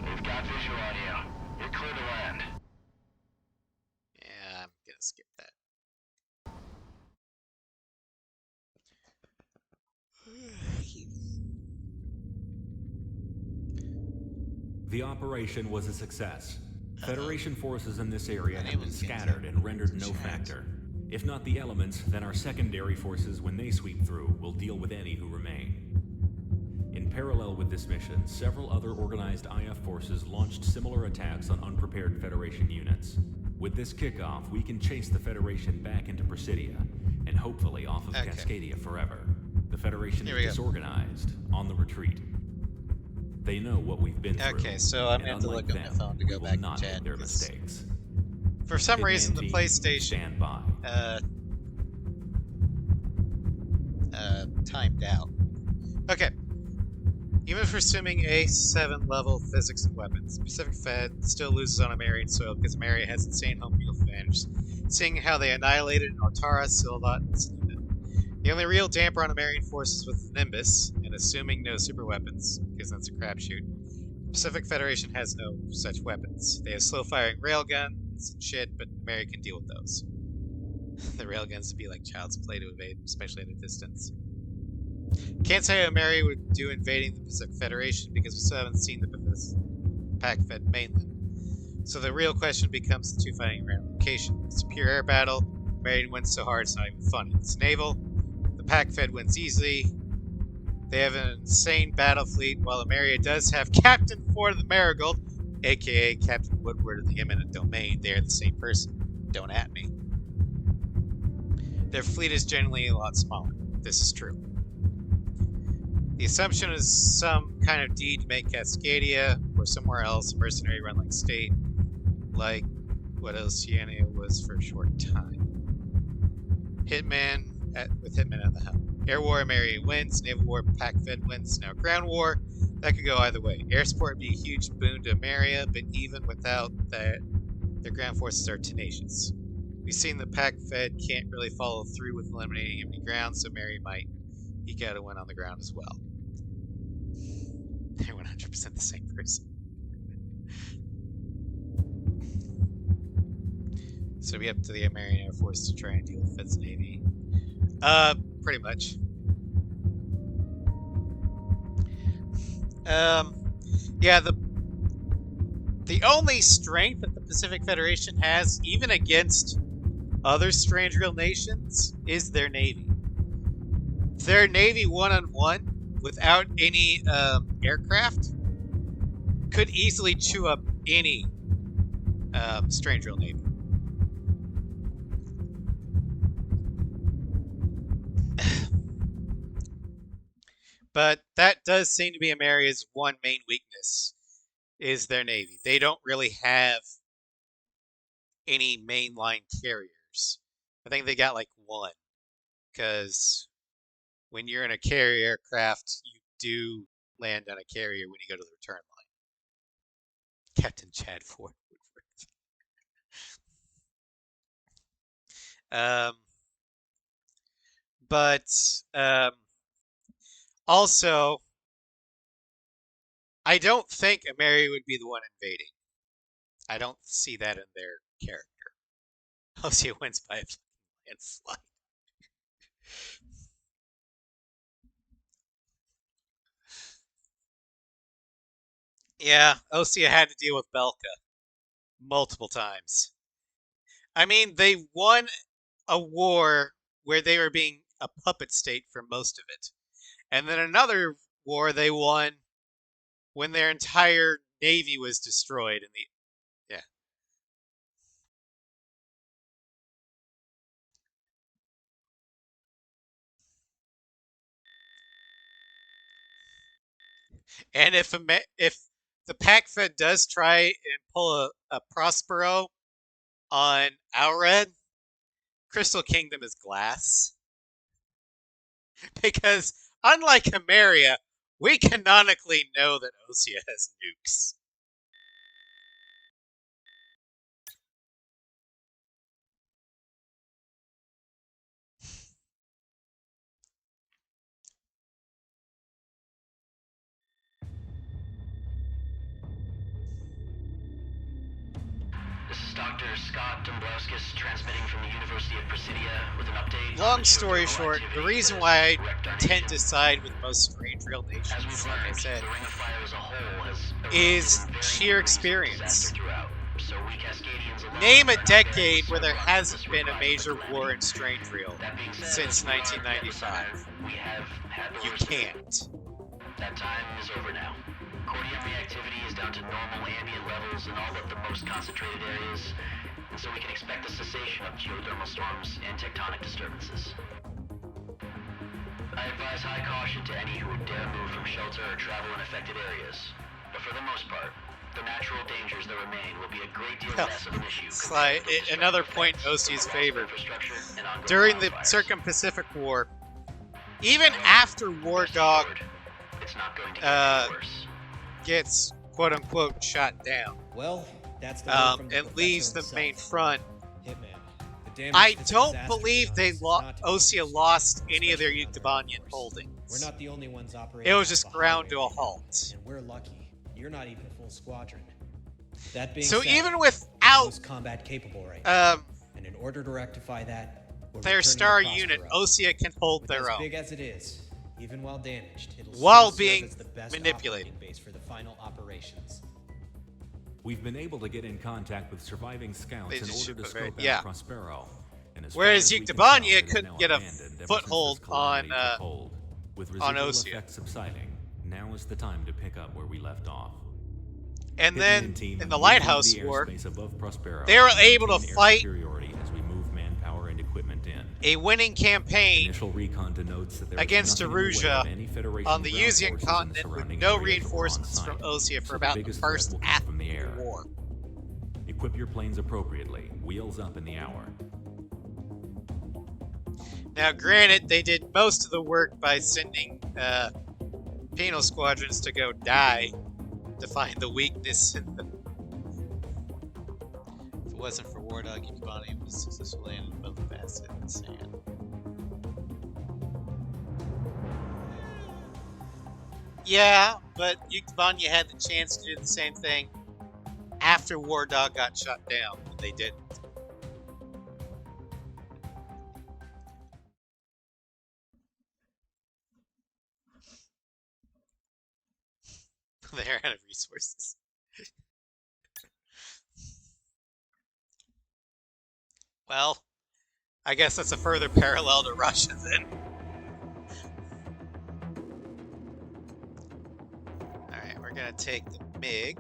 We've got visual on you. You're clear to land. Yeah, I'm gonna skip that. The operation was a success. Federation forces in this area My have been name was scattered and rendered no Chat. factor. If not the elements, then our secondary forces, when they sweep through, will deal with any who remain. In parallel with this mission, several other organized IF forces launched similar attacks on unprepared Federation units. With this kickoff, we can chase the Federation back into Presidia, and hopefully off of Okay. Cascadia forever. The Federation Here is we go. disorganized, on the retreat. They know what we've been through. Okay, so I'm and gonna have to unlike look at my them, phone to we go will back and not chat, make their 'cause mistakes. For some reason, the Hitman team, PlayStation stand by. timed out. Okay. Even for assuming A7 level physics and weapons, Pacific Fed still loses on Amerian soil because Ameria has insane home field advantage. Seeing how they annihilated Altara, Silvat, and Snowden. The only real damper on Amerian forces was the Nimbus, and assuming no super weapons, because that's a crapshoot, Pacific Federation has no such weapons. They have slow-firing railguns and shit, but Ameria can deal with those. The railguns would be like child's play to evade, especially at a distance. Can't say how Ameria would do invading the Pacific Federation because we still haven't seen the Pac-Fed mainland. So the real question becomes the two fighting around location. It's a pure air battle. Ameria wins so hard it's not even funny. It's naval. The Pac-Fed wins easily. They have an insane battle fleet, while Ameria does have Captain Ford of the Marigold, aka Captain Woodward of the Eminent Domain. They are the same person. Don't at me. Their fleet is generally a lot smaller. This is true. The assumption is some kind of deed to make Cascadia or somewhere else a mercenary run-like state, like what Oceania was for a short time. With Hitman at the helm. Air War, Ameria wins. Naval War, Pac-Fed wins. Now Ground War, that could go either way. Air support would be a huge boon to Ameria, but even without that, their ground forces are tenacious. We've seen the Pac-Fed can't really follow through with eliminating enemy ground, so Ameria might eke out a win on the ground as well. They're 100% the same person. So it'll be up to the American Air Force to try and deal with Fed's Navy. Pretty much. Yeah, the only strength that the Pacific Federation has, even against other strange real nations is their navy. Their navy one-on-one without any aircraft could easily chew up any strange real navy. But that does seem to be America's one main weakness, is their navy. They don't really have any mainline carriers. I think they got like one, because when you're in a carrier aircraft, you do land on a carrier when you go to the return line. Captain Chad Ford. But also, I don't think America would be the one invading. I don't see that in their character. Osea wins by a landslide. Yeah, Osea had to deal with Belka multiple times. I mean, they won a war where they were being a puppet state for most of it. And then another war they won when their entire navy was destroyed in the yeah. And if the Pac Fed does try and pull a Prospero on Alred, Crystal Kingdom is glass. Because unlike Ameria, we canonically know that Osea has nukes. This is Dr. Scott Dombrowskis transmitting from the University of Presidia with an update. Long story short, the reason why I tend to side with most strange real nations, like I said, is sheer experience. Name a decade where there hasn't been a major war in strange real since 1995. You can't. That time is over now. Cordium reactivity is down to normal ambient levels in all but the most concentrated areas, and so we can expect a cessation of geothermal storms and tectonic disturbances. I advise high caution to any who would dare move from shelter or travel in affected areas. But for the most part, the natural dangers that remain will be a great deal less of an issue. Another point in Osea's favor. During the Circum-Pacific War, even after War Dog gets quote-unquote shot down, Well, that's the and leaves the main front, Hitman. The damage I this don't disaster believe they caused is not to be Osea excused, lost any of their especially under Yuktobanian the holdings. We're not the only ones operating. It was off just a ground highway to a right now, halt. and we're lucky. You're not even a full squadron. That being So said, even we're without most combat capable right now. And in order to rectify that, we're their returning star the unit, Prospero. Osea can hold With their as own. big as it is, even while damaged, it'll While still serve being as the best manipulated. operating base for the final operations. We've been able to get in contact with surviving scouts They in just order to shoot the very- scope yeah. out Prospero. And as Whereas far as we can Yuktobania tell, it is couldn't now get a abandoned ever since foothold this calamity on, took hold. With on residual Osea. effects subsiding, now is the time to pick up where we left off. And Hitman then team in have the moved Lighthouse into the War, airspace above Prospero they were to able to maintain air fight superiority as we move manpower and equipment in. a winning campaign Initial recon denotes that there is against nothing in the way Arusha of any Federation on the ground Uzian forces in the continent with surrounding no areas or on reinforcements from site. Osea So for the about the biggest threat first will come half from the of air. the war. Equip your planes appropriately. Wheels up in the hour. Now, granted, they did most of the work by sending penal squadrons to go die to find the weakness in the. If it wasn't for War Dog, Yuktobania would successfully landed above the basket in the sand. Yeah, but Yuktobania had the chance to do the same thing after War Dog got shot down. They didn't. They're out of resources. Well, I guess that's a further parallel to Russia then. Alright, we're gonna take the MiG.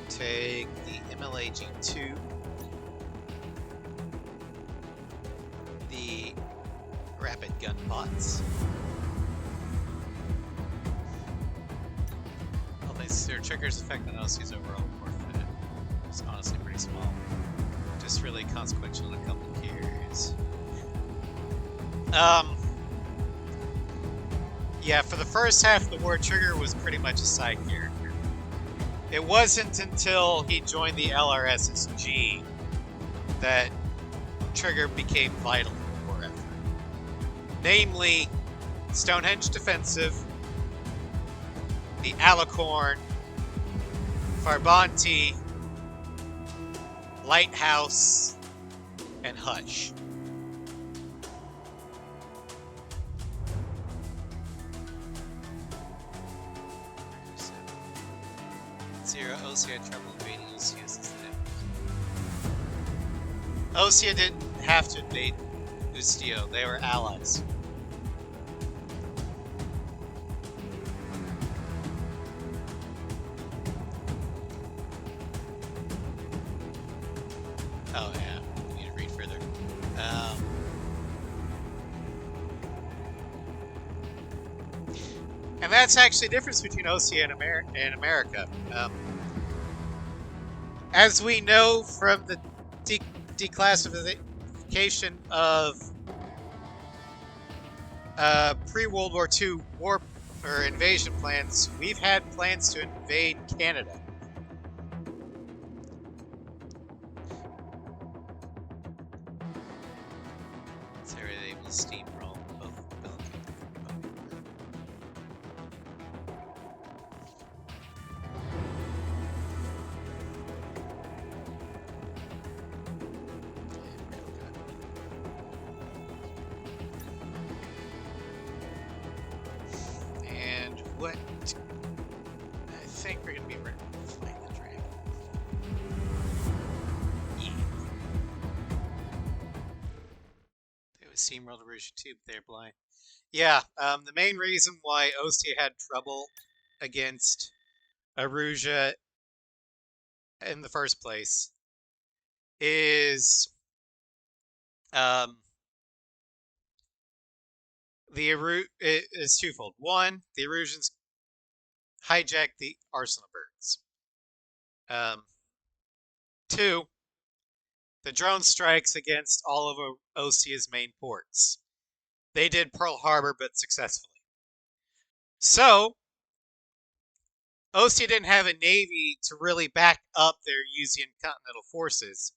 Take the MLAG-2, the rapid gun bots. Although their trigger's effect on OC's overall forfeit is honestly pretty small. Just really consequential in a couple of key areas. Yeah, for the first half of the war, Trigger was pretty much a side character. It wasn't until he joined the LRSSG that Trigger became vital in the war effort. Namely, Stonehenge Defensive, the Alicorn, Farbanti, Lighthouse, and Hush. Zero, Osea had trouble invading Osea since then. Osea didn't have to invade Ustio, they were allies. Oh yeah, we need to read further. And that's actually the difference between Osea and America. As we know from the declassification of pre-World War II war or invasion plans, we've had plans to invade Canada. So they will steamroll both Belgium and And what I think we're going to be ready to fight the dragon. Yeah. They would steamroll to Rouge too, but they're blind. Yeah, the main reason why Ostia had trouble against Aruja in the first place is it is twofold. One, the Erusians hijacked the Arsenalbergs. Two, the drone strikes against all of Ostia's main ports. They did Pearl Harbor, but successfully. So, Ostia didn't have a navy to really back up their Usian continental forces,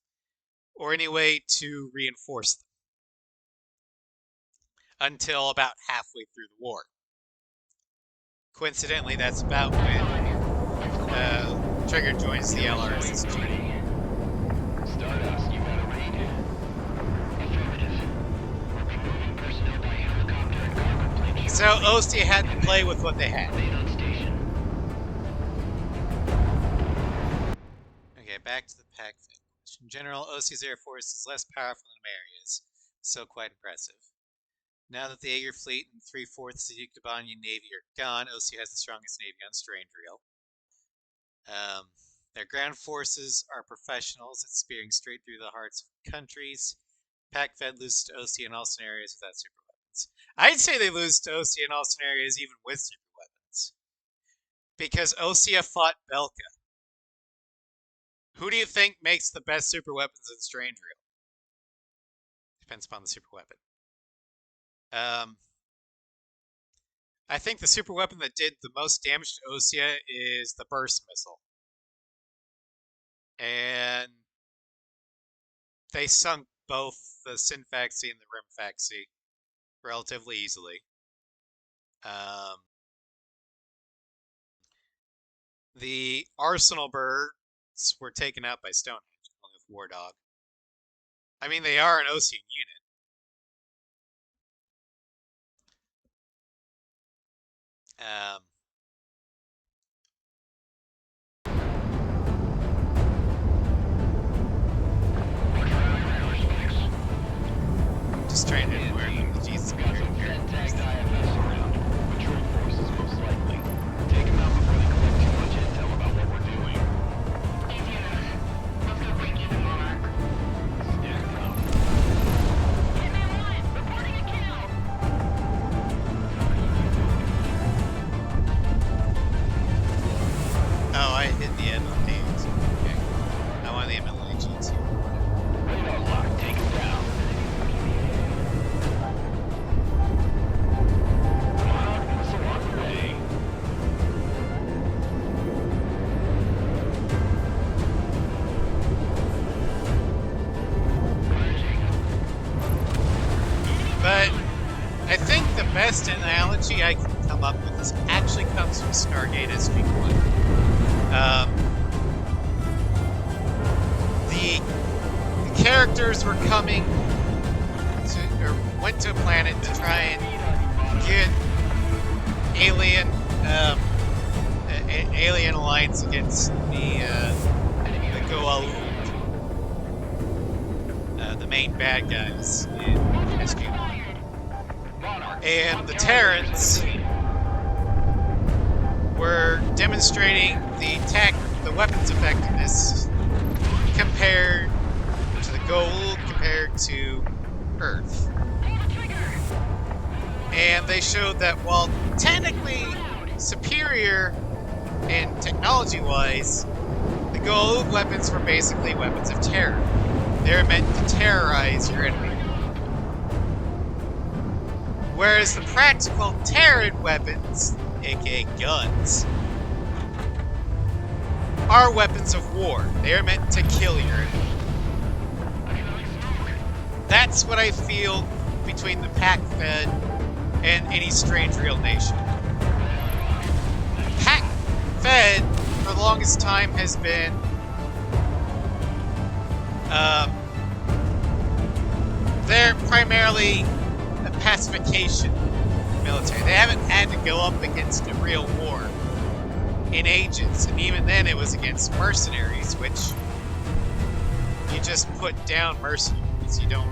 or any way to reinforce them, until about halfway through the war. Coincidentally, that's about when Trigger joins the LRSSG. Stardust, you got a read? Affirmative. We'll be moving personnel by helicopter and cargo plane. So Ostia had to play with what they had. Remain on station. Okay, back to the pack thing. In general, Ostia's air force is less powerful than Ameria's, so quite impressive. Now that the Aegir fleet and 3/4 of the Yuktobanian navy are gone, Ostia has the strongest navy on Strandrail. Their ground forces are professionals at spearing straight through the hearts of countries. Pack-Fed loses to Ostia in all scenarios without super weapons. I'd say they lose to Ostia in all scenarios even with super weapons. Because Ostia fought Belka. Who do you think makes the best super weapons in Strandrail? Depends upon the super weapon. I think the super weapon that did the most damage to Ostia is the burst missile. And they sunk both the Synfaxi and the Rimfaxi relatively easily. The Arsenalbergs were taken out by Stonehenge, along with War Dog. I mean, they are an Ocean unit. Just trying to work with the G's Got some tagged IFS around. Patrol forces, most likely. Take them out before they collect too much intel about what we're doing. Easy enough. Let's go break in the Monarch. Stack up. Hitman 1, reporting a kill. Oh, I hit the MLAs. Okay. I want the MLAGs here. Radar lock. Take them down. Monarch missile on the way. But I think the best analogy I can come up with is actually comes from Stargate SG-1. The characters were coming to, or went to a planet to try and get an alien alliance against the Goa'uld, the main bad guys in SG-1. And the Terrans were demonstrating the weapons effectiveness compared to the Goa'uld compared to Earth. And they showed that while technically superior and technology-wise, the Goa'uld weapons were basically weapons of terror. They're meant to terrorize your enemy. Whereas the practical Terran weapons, aka guns, are weapons of war. They are meant to kill your enemy. That's what I feel between the Pac-Fed and any strange real nation. Pac-Fed, for the longest time, has been they're primarily a pacification military. They haven't had to go up against a real war in ages, and even then it was against mercenaries, which you just put down mercenaries. You don't.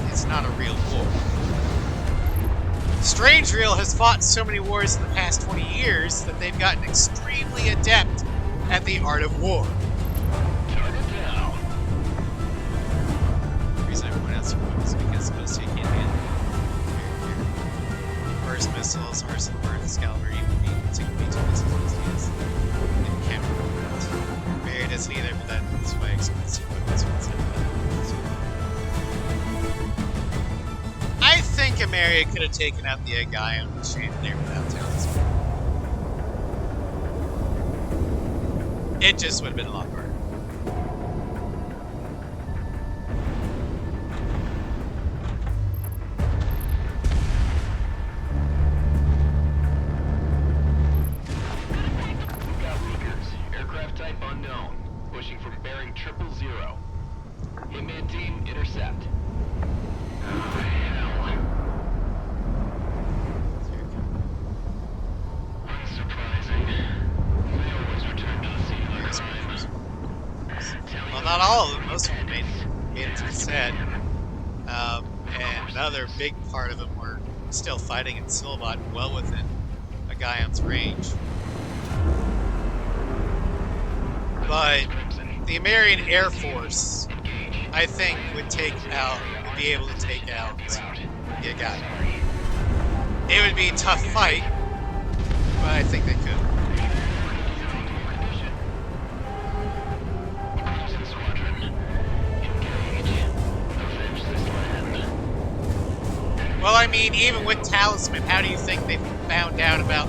It's not a real war. Strange Real has fought so many wars in the past 20 years that they've gotten extremely adept at the art of war. The reason I point out some is because most you can't handle your burst missiles, Arsenal Burn, Excalibur, even B2 missiles these days. And can't remember that. Barry doesn't either, but that's why expensive weapons I think Ameria could have taken out the guy on the chandelier without talisman. It just would have been a lot harder. Lookout leakers. Aircraft type unknown. Pushing from bearing 000. Hitman team, intercept. Well, not all of them. Most of them made it to the set. And another big part of them were still fighting in Silbot, well within a Guyon's range. But the American Air Force, I think, would be able to take out the guy. It would be a tough fight, but I think they could. Well, I mean, even with Talisman, how do you think they found out about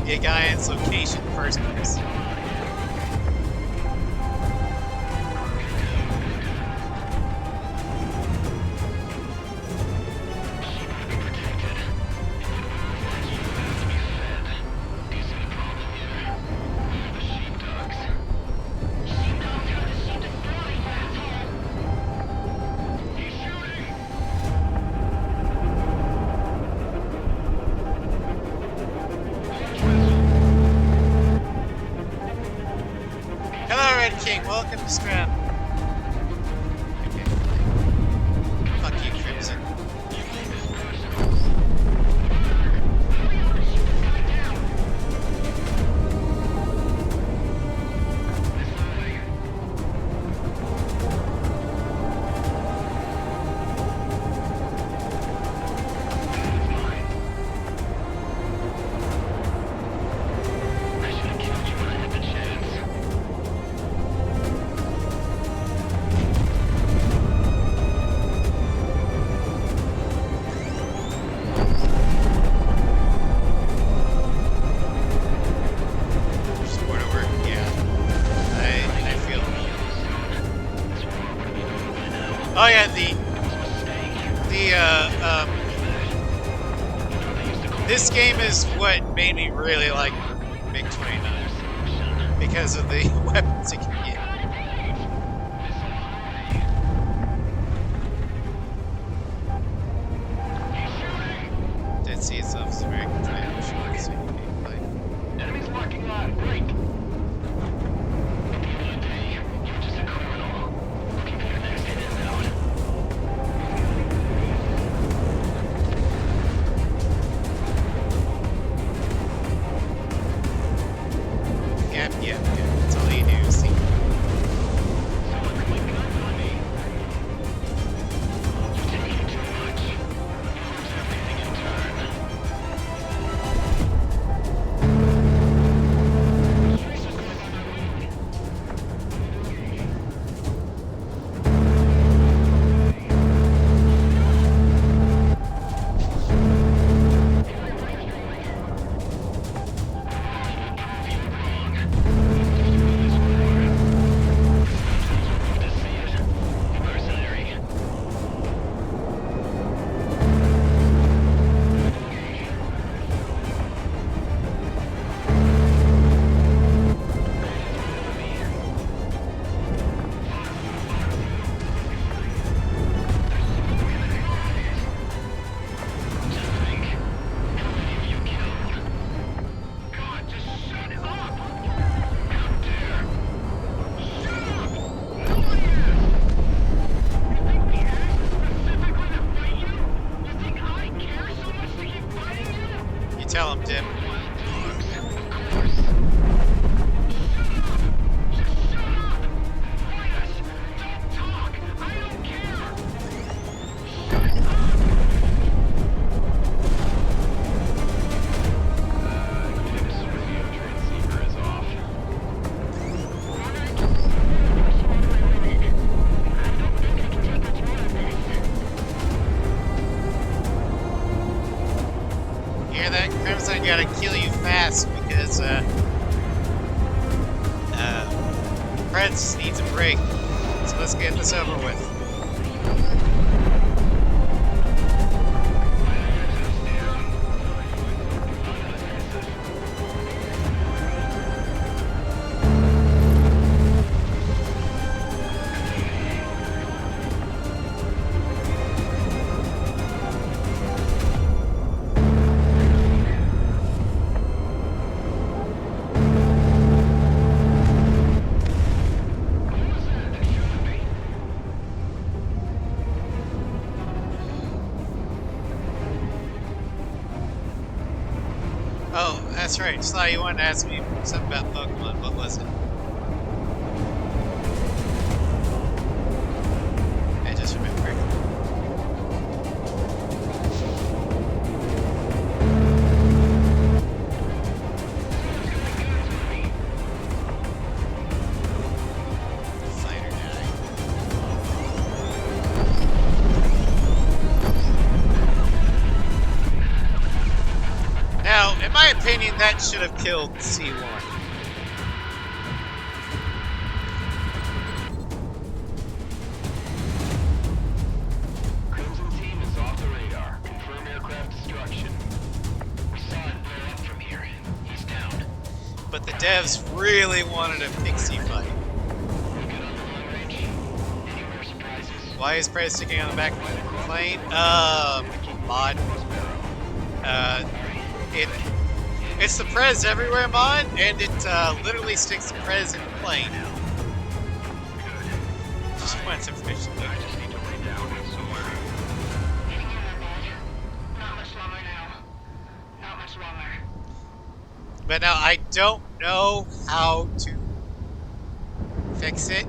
the Guyon's location in the first place? Red King, welcome to Scrap. Okay. Fuck you, Crimson. Oh yeah, this game is what made me really like MiG-29 because of the weapons it can get. Dead Sea itself is a very controllable short, so you can play. Enemies marking line, break. You're just a criminal. Looking for your next hit inbound. Yeah, that's all you do, see. Someone click gun on me. You're taking too much. You lose everything in turn. Tracer's going on my wing. You tell him, Tim. Hear that? Crimson gotta kill you fast because Preds needs a break. So let's get this over with. Oh, that's right. Sly, you wanted to ask me something about Pokemon. What was it? I just remembered. Fight or die. Now, in my opinion, that should have killed C1. Crimson team is off the radar. Confirm aircraft destruction. We saw it blow up from here. He's down. But the devs really wanted a pixie fight. We're good on the long range. Any rare surprises? Why is Prez sticking on the back of the plane? Mod. It's the Prez everywhere mod, and it literally sticks the Prez in the plane. Wants information. I just need to lay down somewhere. Getting in there, bud. Not much longer now. Not much longer. But now I don't know how to fix it,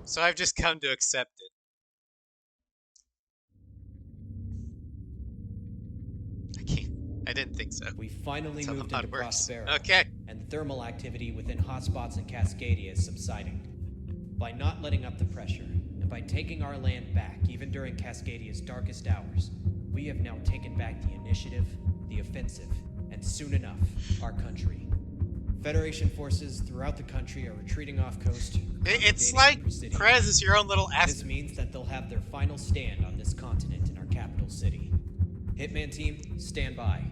so I've just come to accept it. I didn't think so. We finally That's how moved the into mod works. Prospero, Okay. and thermal activity within hotspots in Cascadia is subsiding. By not letting up the pressure, and by taking our land back even during Cascadia's darkest hours, we have now taken back the initiative, the offensive, and soon enough, our country. Federation forces throughout the country are retreating off coast. It's congregating like in Presidio. Prez is your own little This asset. means that they'll have their final stand on this continent in our capital city. Hitman team, stand by.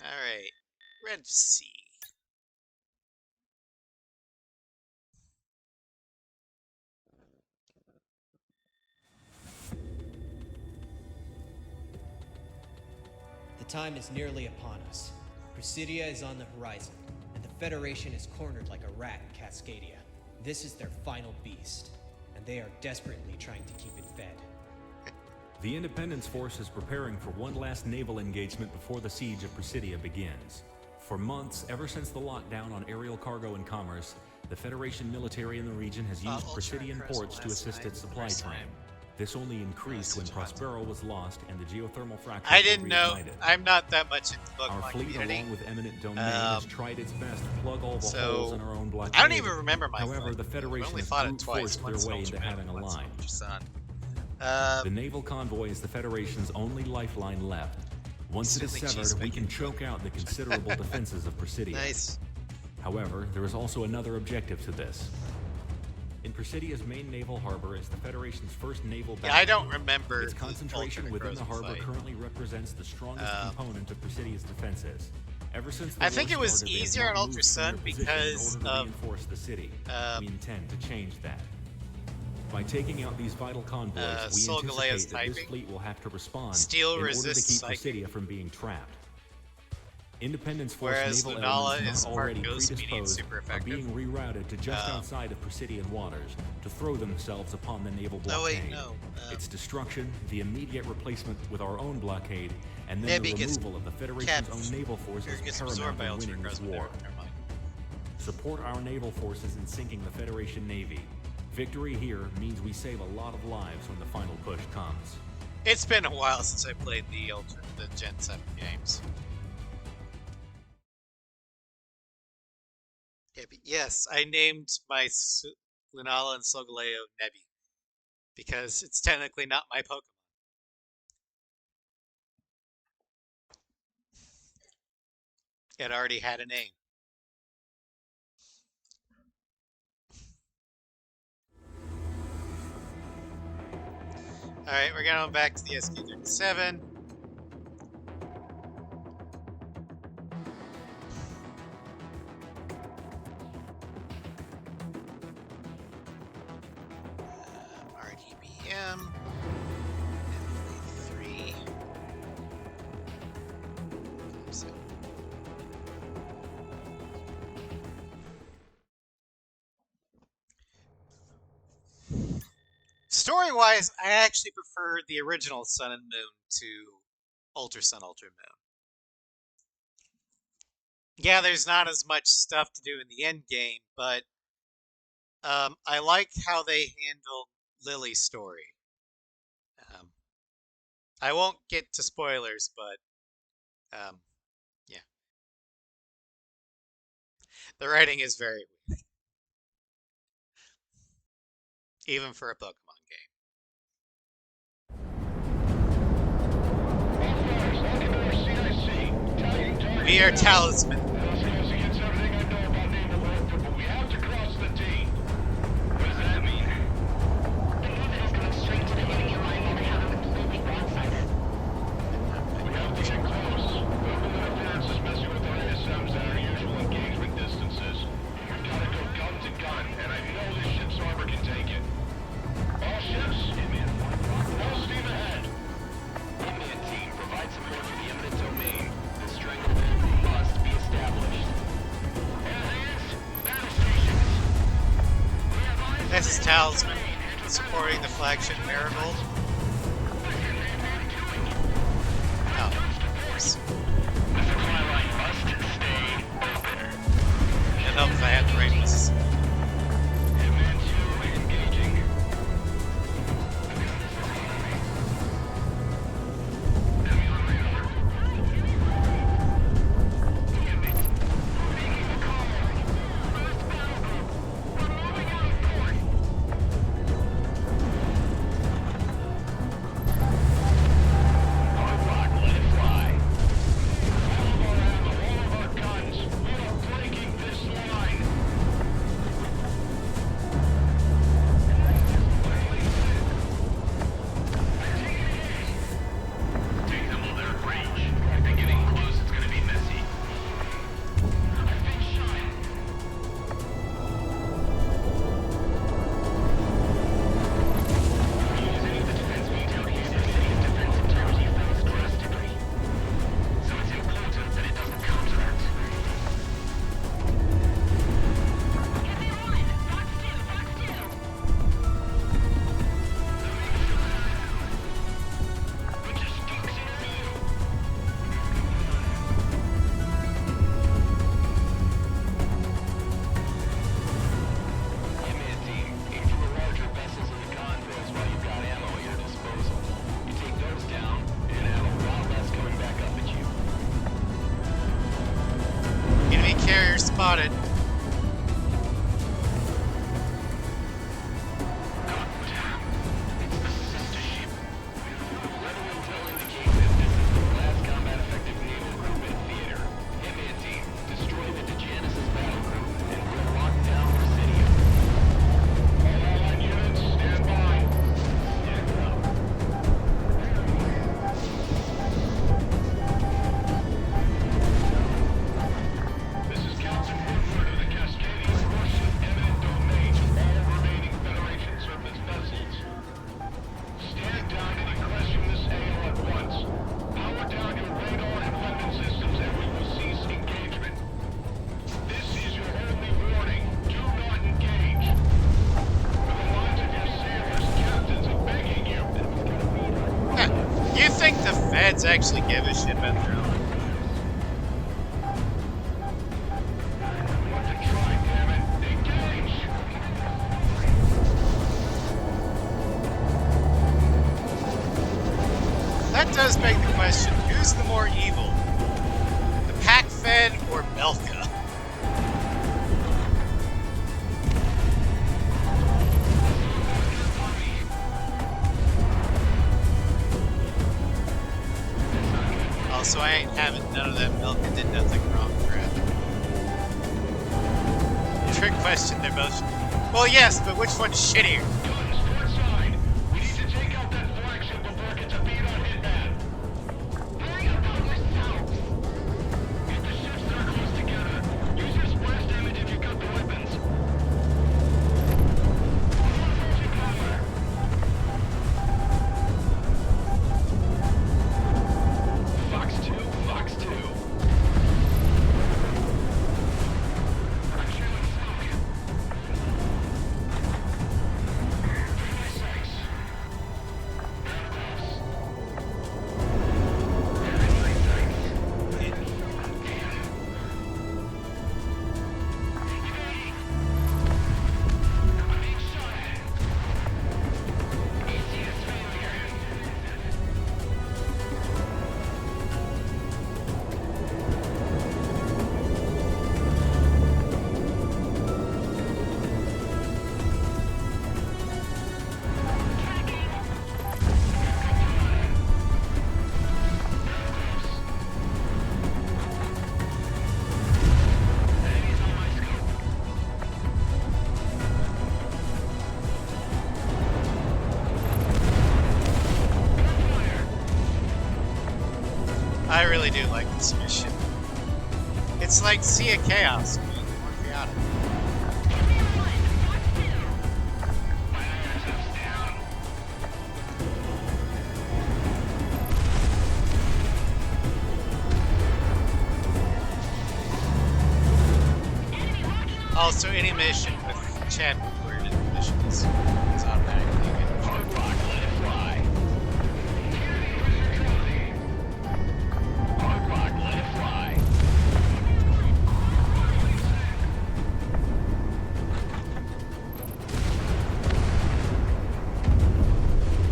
Alright. Red Sea. The time is nearly upon us. Presidia is on the horizon, and the Federation is cornered like a rat in Cascadia. This is their final beast, and they are desperately trying to keep it fed. The Independence Force is preparing for one last naval engagement before the siege of Presidia begins. For months, ever since the lockdown on aerial cargo and commerce, the Federation military in the region has used Ultra Presidian impressed ports to last assist night, its supply first train. time. This only increased when Prospero was lost and the geothermal fractures I were didn't know. reignited. I'm not that much into the Our Pokemon fleet, community. along with Eminent Domain, has tried its best to plug all the So, holes in our own blockade. I don't even remember my However, fight. the We Federation only has fought it brute twice. forced their Once in way into Ultra having a Moon, once in line. Ultra Sun. The naval convoy is the Federation's only lifeline left. Once it is Silly severed, we cheesesteak. can choke out the considerable defenses of Presidia. Nice. However, there is also another objective to this. In Presidia's main naval harbor is the Federation's first naval Yeah, I battle. don't remember. Its the concentration alternate within the Frozen harbor fight. currently represents the strongest component of Presidia's defenses. Ever since the I think war it was started, they have easier not on Ultra moved from Sun their position because in order to of, reinforce the city. We intend to change that. By taking out these vital convoys, we Sol anticipate Galea's that this typing. fleet will have to respond Steel in order to resists keep psychic. Presidia from being trapped. Independence Force Whereas naval Lunala elements is not part already ghost, meaning predisposed super are effective. being rerouted to just outside of Presidian waters to throw themselves upon the naval blockade. Oh wait, no. Its destruction, the immediate replacement with our own blockade, and then Nebby the gets removal of the Federation's kept- own naval force or is gets paramount absorbed by in Ultra winning this Cross. war. Never mind. Support our naval forces in sinking the Federation Navy. Victory here means we save a lot of lives when the final push comes. It's been a while since I played the Gen 7 games. Yeah, but yes, I named my Lunala and Solgaleo Nebby because it's technically not my Pokemon. It already had a name. Alright, we're going back to the SQ-37. RDBM. MV3. So. Story-wise, I actually prefer the original Sun and Moon to Ultra Sun, Ultra Moon. Yeah, there's not as much stuff to do in the end game, but I like how they handled Lily's story. I won't get to spoilers, but yeah. The writing is very weak. Even for a Pokemon game. We are Talisman. That goes against everything I know about naval warfare, but we have to cross the T. What does that mean? The movement is coming straight to the enemy line while they have it completely broadsided. We have to get close. Movement interference is messing with our ASMs at our usual engagement distances. We've got to go gun to gun, and I know this ship's armor can take it. All ships, all steam ahead. Wingman team, provide some Peace Talisman supporting the flagship Marigold. Oh, of course. The supply line must stay open. It'd help if I had the right pieces. Hitman 2 engaging. Enemy on radar. Damn it. Making the call. First battle group. We're moving out of port. Hard rock, let it fly. All of our ammo, all of our guns. We are breaking this line. Take them while they're at range. If they're getting close, it's gonna be messy. I've been shot. Use any of the defense being out here. The city's defense integrity falls drastically. So it's important that it doesn't counteract. Put your skunks in a meal. Hitman team, aim for the larger vessels and the convoys while you've got ammo at your disposal. You take those down, and have a lot less coming back up at you. Enemy carrier spotted. It's the sister ship. Rebel intel indicates that this is the last combat-effective naval group in theater. Hitman team, destroy the DeGenesis battle group, and we'll lock down Presidio. All allied units, stand by. Stand up. This is Captain Woodward of the Cascadian Russian eminent domain to all remaining Federation surface vessels. Stand down and encrest this AO at once. Power down your radar and weapon systems and we will cease engagement. This is your only warning. Do not engage. For the lives of your sailors, captains are begging you. You think the feds actually give a shit about their own? What to try, damn it. Engage! That does beg the question, who's the more evil? The Pac Fed or Belka? Also, I ain't having none of that Belka did nothing wrong crap. Trick question, they're both... Well, yes, but which one's shittier? Guns, port side. We need to take out that flagship before it gets a beat on Hitman. Worry about yourself. Get the ships that are close together. Use your splash damage if you've got the weapons. Fox 2, Fox 2. I'm shooting smoke. I really do like this mission. It's like Sea of Chaos, being more chaotic. Also, any mission with chat included in the mission is so it's automatically good. Hard rock, let it fly. Hard rock, let it fly.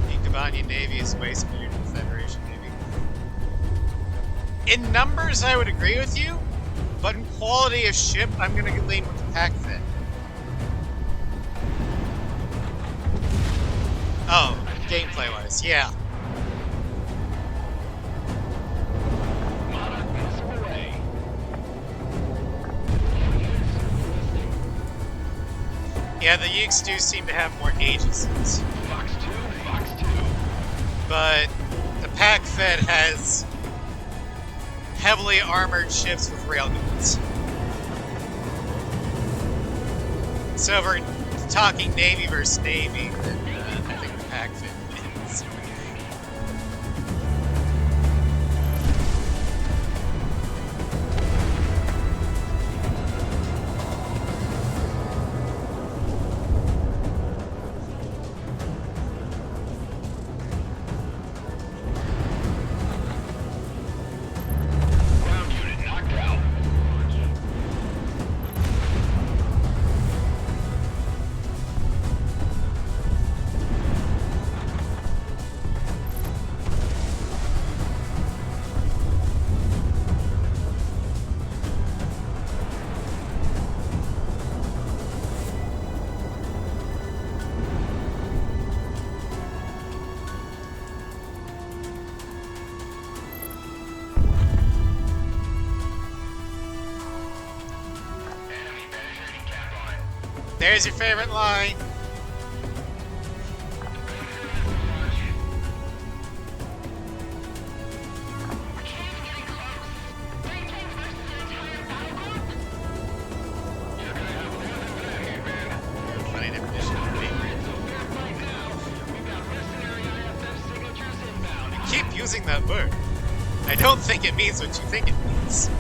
The Kabanian Navy is way superior to the Federation Navy. In numbers, I would agree with you, but in quality of ship, I'm going to lean with the pack fit. Oh, gameplay-wise, yeah. Monarch missile away. Yeah, the Yeeks do seem to have more agencies. Fox 2, Fox 2. But the pack fed has heavily armored ships with railguns. So if we're talking Navy versus Navy, then I think the pack fed wins. Ground unit knocked out. Enemy penetrating cap line. There's your favorite line. Funny definition of favorite. You keep using that word. I don't think it means what you think it means.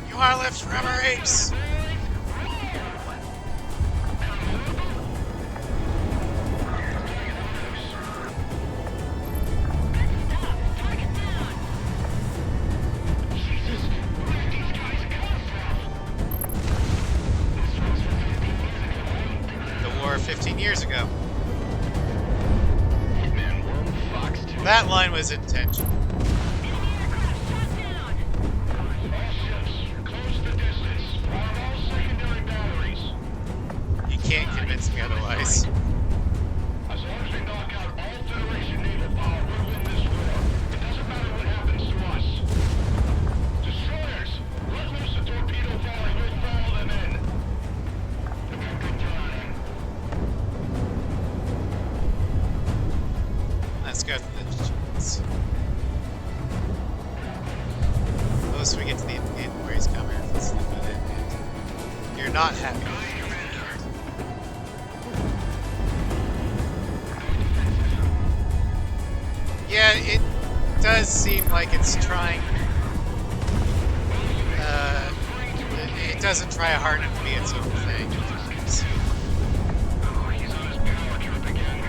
You are left forever, apes! The war 15 years ago. Hitman 1, Fox 2. That line was intentional. All ships, close the distance. Arm all secondary batteries. You can't convince me otherwise. As long as we knock out all Federation naval power, we'll win this war. It doesn't matter what happens to us. Destroyers, let loose the torpedo volley. We'll follow them in. Good time. Let's go to the chance. Close we get to the end where he's coming. Let's look at it. And you're not happy. Yeah, it does seem like it's trying. It doesn't try hard enough to be its own thing. He's on his power trip again.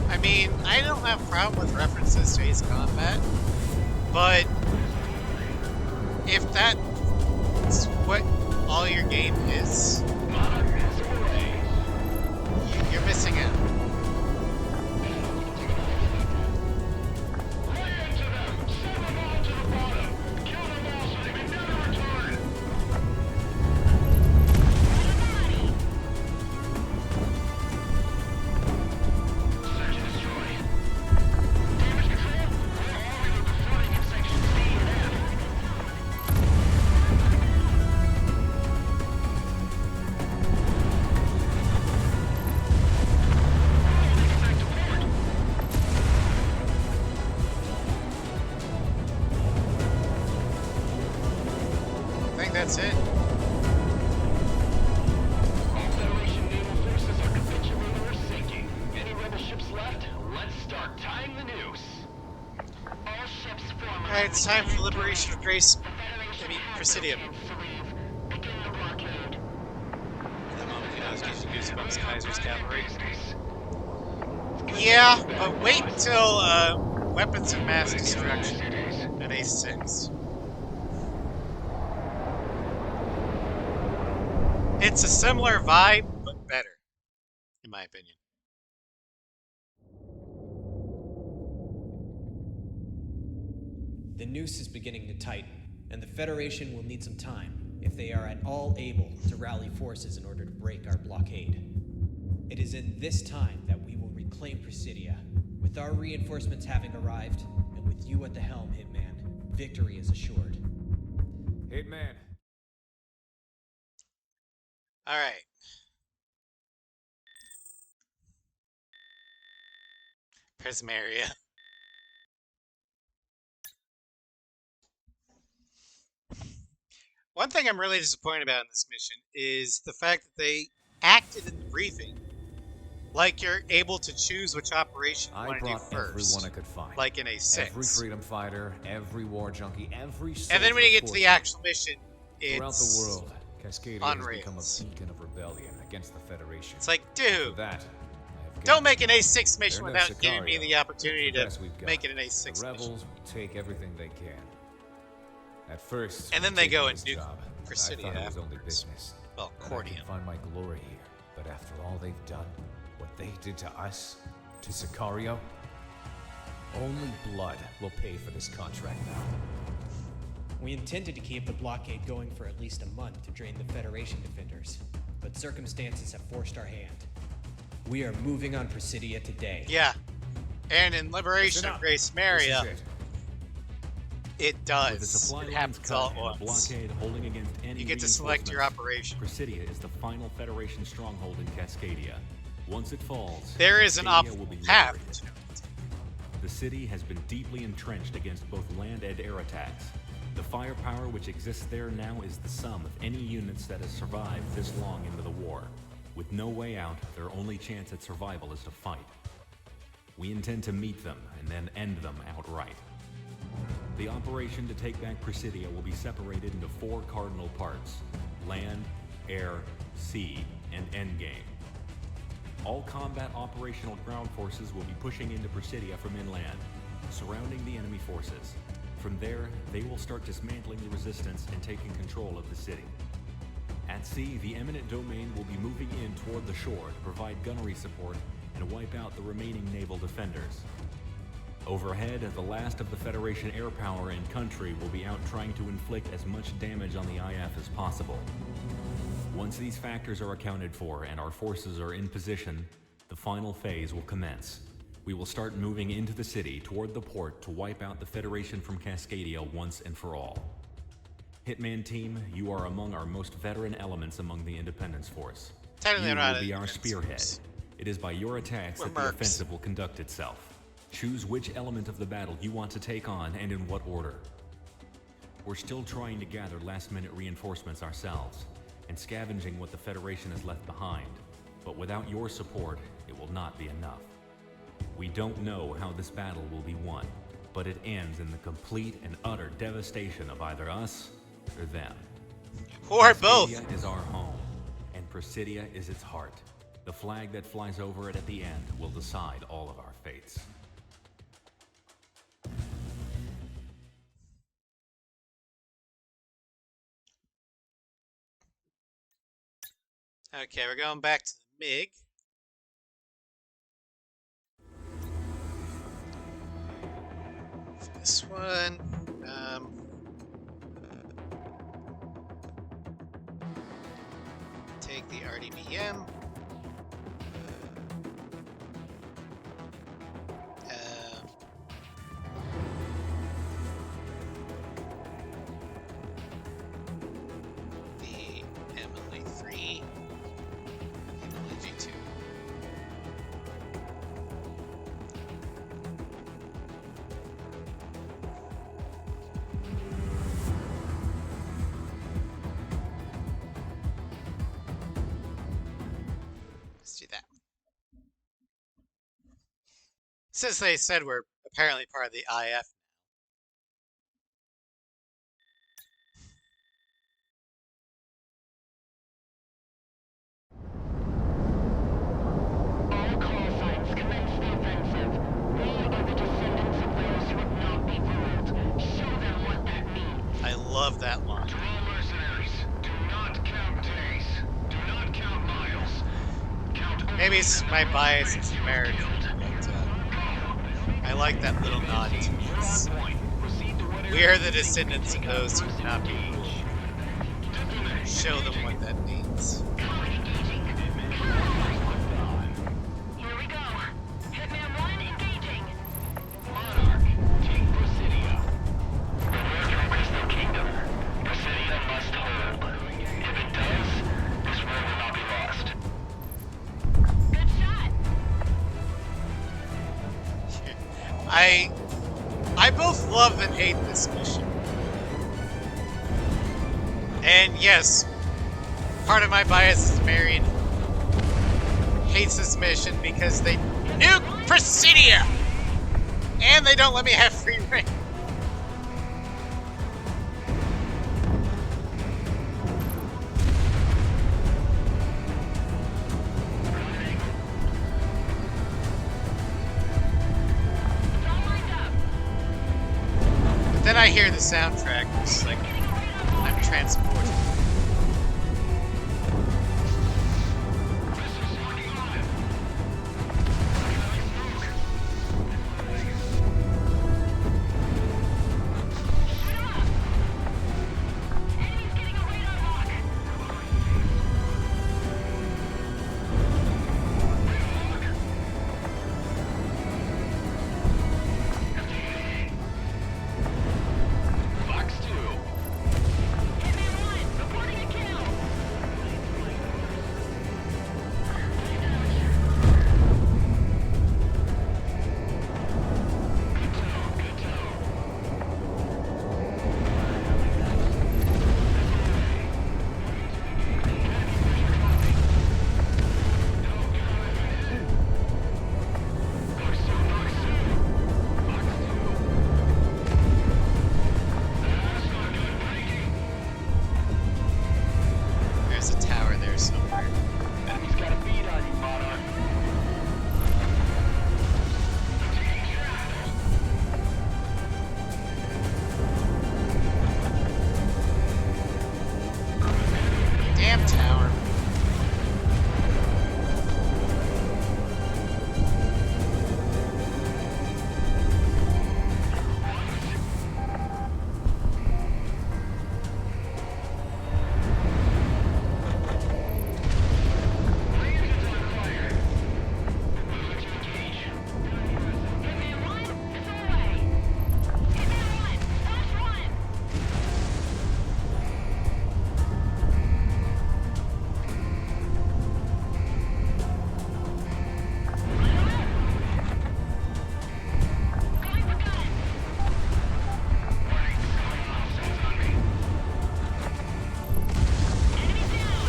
I mean, I don't have a problem with references to Ace Combat, but if that's what all your game is, you're missing out. Alright, it's time for the liberation of Grace. Presidium. The moment you know it gives you goosebumps, Kaiser's cavalry. Yeah, but wait until weapons of mass destruction at A6. It's a similar vibe, but better, in my opinion. The noose is beginning to tighten, and the Federation will need some time, if they are at all able to rally forces in order to break our blockade. It is in this time that we will reclaim Presidia. With our reinforcements having arrived, and with you at the helm, Hitman, victory is assured. Hitman. Alright. Prismaria. One thing I'm really disappointed about in this mission is the fact that they acted in the briefing like you're able to choose which operation you want to do first. Everyone I could find. Like in A6. Every freedom fighter, every war junkie, every soldier. And then when you get to the actual mission, it's throughout the world, Cascadia has become a beacon of rebellion against the Federation. It's like, dude, for that, don't make an A6 mission without giving me the opportunity to make it an A6 mission. The rebels will take everything they can. At first, and then they go and do Presidia afterwards. Well, Cordium. I can find my glory here, but after all they've done, what they did to us, to Sicario, only blood will pay for this contract now. We intended to keep the blockade going for at least a month to drain the Federation defenders, but circumstances have forced our hand. We are moving on Presidia today. Yeah, and in Liberation of Grace Maria, it does. It happens all at once. Blockade holding against any you get to select your operation. Presidia is the final Federation stronghold in Cascadia. Once it falls, there is an optimal path. The city has been deeply entrenched against both land and air attacks. The firepower which exists there now is the sum of any units that have survived this long into the war. With no way out, their only chance at survival is to fight. We intend to meet them and then end them outright. The operation to take back Presidia will be separated into 4 cardinal parts: land, air, sea, and endgame. All combat operational ground forces will be pushing into Presidia from inland, surrounding the enemy forces. From there, they will start dismantling the resistance and taking control of the city. At sea, the eminent domain will be moving in toward the shore to provide gunnery support and wipe out the remaining naval defenders. Overhead, the last of the Federation air power and country will be out trying to inflict as much damage on the IF as possible. Once these factors are accounted for and our forces are in position, the final phase will commence. We will start moving into the city toward the port to wipe out the Federation from Cascadia once and for all. Hitman Team, you are among our most veteran elements among the Independence Force. You will be our spearhead. It is by your attacks that the offensive will conduct itself. Choose which element of the battle you want to take on and in what order. We're still trying to gather last-minute reinforcements ourselves and scavenging what the Federation has left behind, but without your support, it will not be enough. We don't know how this battle will be won, but it ends in the complete and utter devastation of either us or them. Or both. Presidia is our home, and Presidia is its heart. The flag that flies over it at the end will decide all of our fates. Okay, we're going back to the MiG. For this one, take the RDBM. Since they said we're apparently part of the IF, Maybe my bias is American, but I like that little nod to us. We are the descendants of those who cannot be ruled. Show them what that means. Here we go. Hitman 1 engaging. Monarch, take Presidia. American waste their kingdom. Presidia must hold. If it does, this war will not be lost. Good shot. I both love and hate this mission. And yes, part of my bias is Marion hates this mission because they nuke Presidia! And they don't let me have free reign. It's all lined up. But then I hear the soundtrack, it's like I'm transported. Enemy's getting a radar lock. Fox 2. Hitman 1 reporting a kill. There's a tower there somewhere. Enemy's got a bead on you, Monarch. Damn tower. Hitman 1 is away. Hitman 1, flash 1. Going for gun. Enemy down.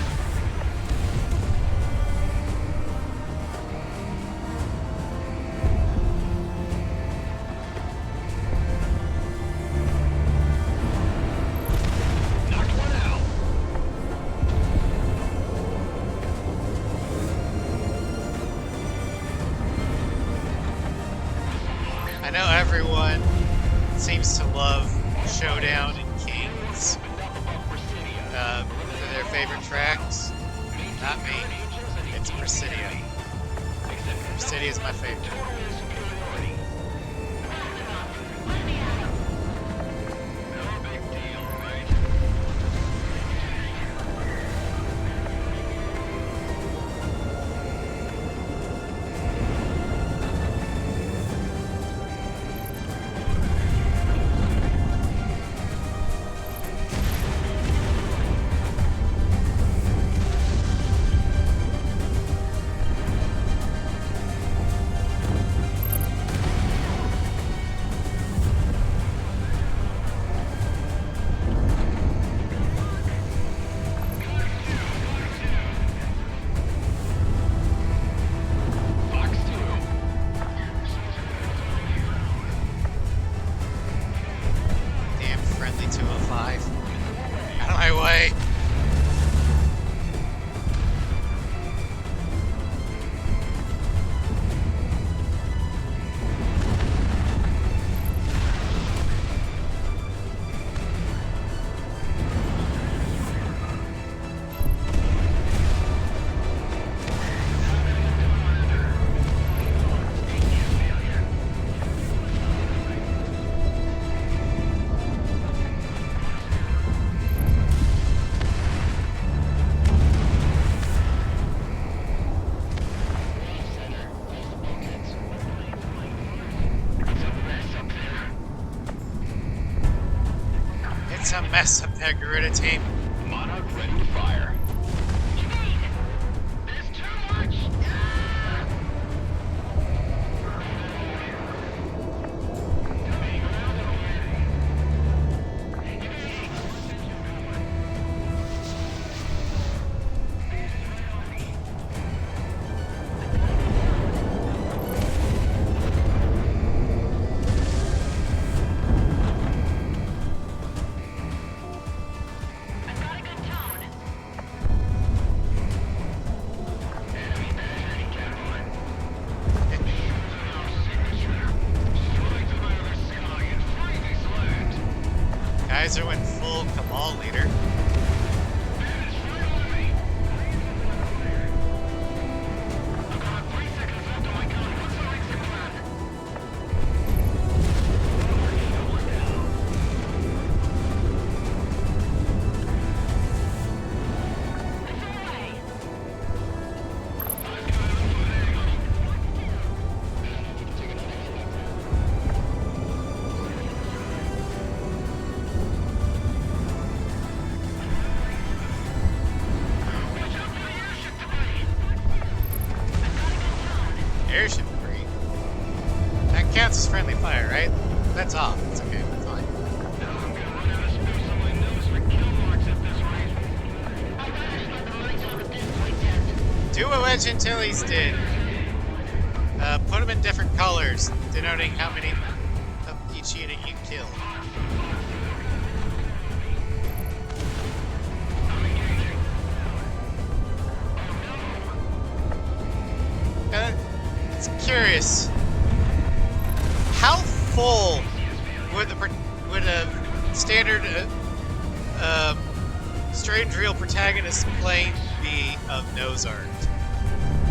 Knocked one out. I know everyone seems to love Showdown and Kings. They're their favorite tracks. Not me. It's Presidia. Presidia is my favorite. Let me at him. No big deal, right? mess up that Garuda team. Monarch ready to fire. Evade! There's too much! Ah! I've got a good tone. Kaiser went full Cabal leader. Airship debris. That counts as friendly fire, right? That's off. It's okay. We're fine. Do what Wedge Antilles did. Put them in different colors, denoting how many of each unit you kill. It's curious. How full would a standard strange real protagonist plane be of nose art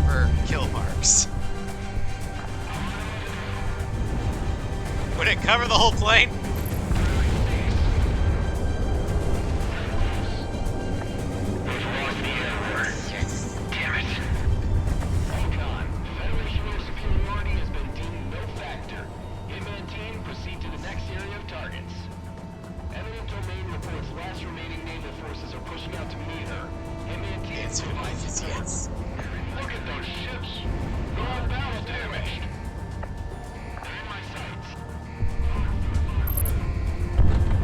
for kill marks? Would it cover the whole plane? The answer to mine is yes. Look at those ships. They're all battle damaged. They're in my sights.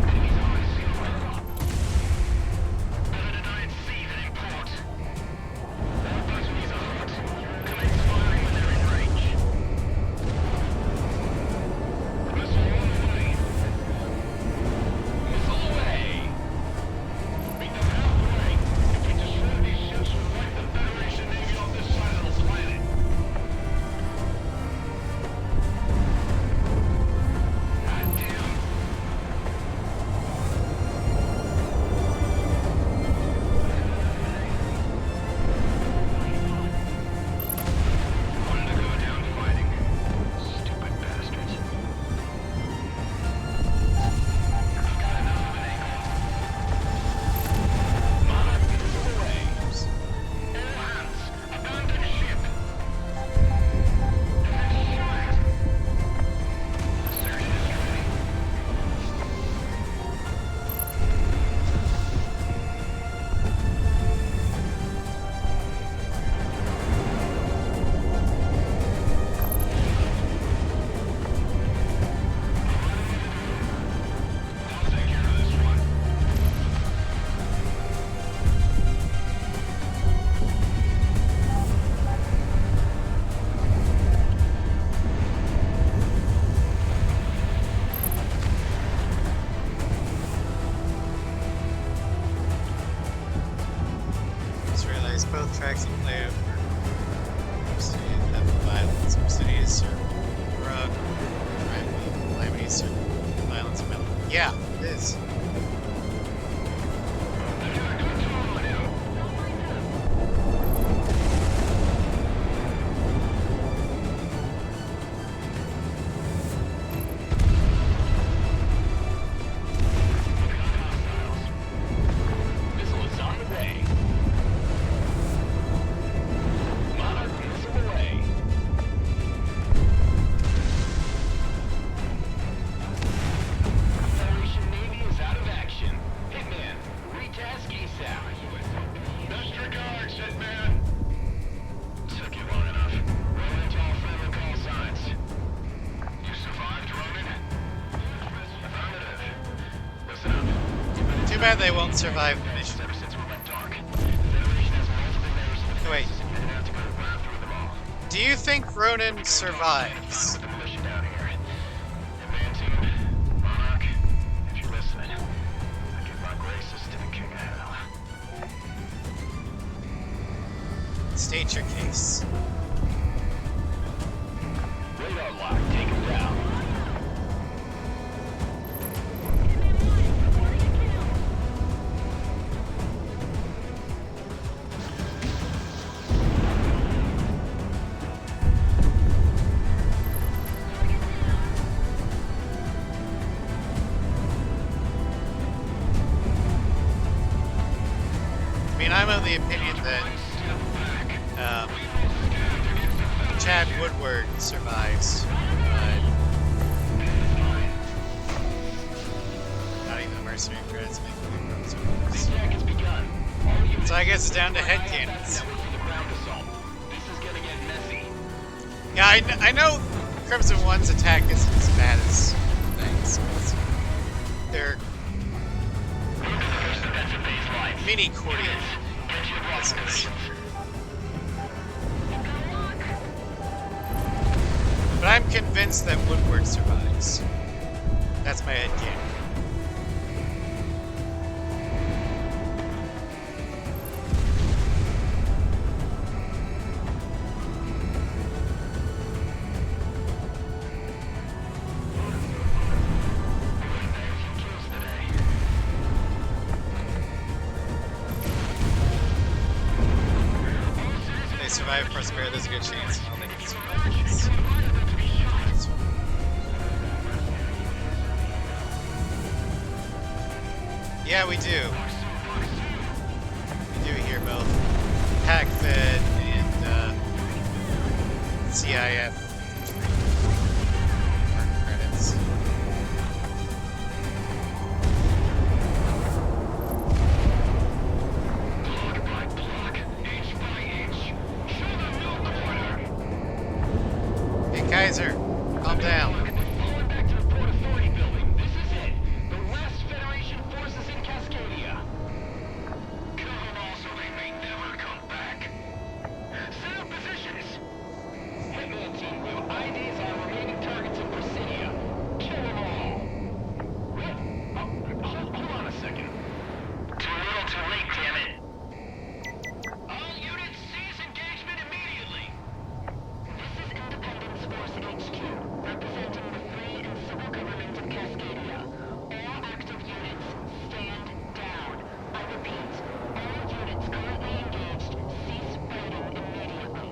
Enemies on my sea right. Unidentified sea heading port. All persons out. Commence firing when they're in range. Missile away. Missile away. Meet them halfway. If we destroy these ships, we'll wipe the Federation Navy off this side of the planet. Goddamn. Wanted to go down fighting. Stupid bastards. I've got enough of an angle. Monarch, move away. All hands, abandon ship. Defense shot. Surgeon is ready. I'll take care of this one. Just realized both tracks you play over Obsidian have violence. Obsidian's are rock, Calamity's are violence and metal. Yeah, it is. I've got a good tone on him. Missile is on the way. Monarch, missile away. Federation Navy is bad they won't survive the mission. Ever since we went dark, the Federation has multiple layers of Wait, defense, and it has to go ground through them all. do you think Ronan survives? With the militia down here. And Mantoon, Monarch, if you're listening, I give my graces to the King of Hell. State your case. Radar lock, take him down. I mean, I'm of the opinion that Chad Woodward survives, but not even the mercenary credits make me survives. Attack has begun. All units So I guess it's down to headcanons. network for the ground assault. This is gonna get messy. Yeah, I know Crimson One's attack isn't as bad as things. They're Defensive baseline. mini cordial Get your block missiles. positions. But I'm convinced that Woodward survives. That's my headcanon. If they survive Prospero, there's a good chance they can survive this. Yeah, we do. We do hear both PackFed and CIF credits. Block by block, inch by inch. Show them no quarter. Hey, Kaiser, calm down. We're falling back to the Port Authority building. This is it. The last Federation forces in Cascadia. Kill them all so they may never come back. Set up positions. Hitman team, we have IDs on remaining targets in Presidia. Kill them all. What? Oh, hold on a second. Too little, too late, damn it. All units cease engagement immediately. This is Independence Force HQ, representing the free and civil government of Cascadia. All active units, stand down. I repeat, all units currently engaged, cease fighting immediately.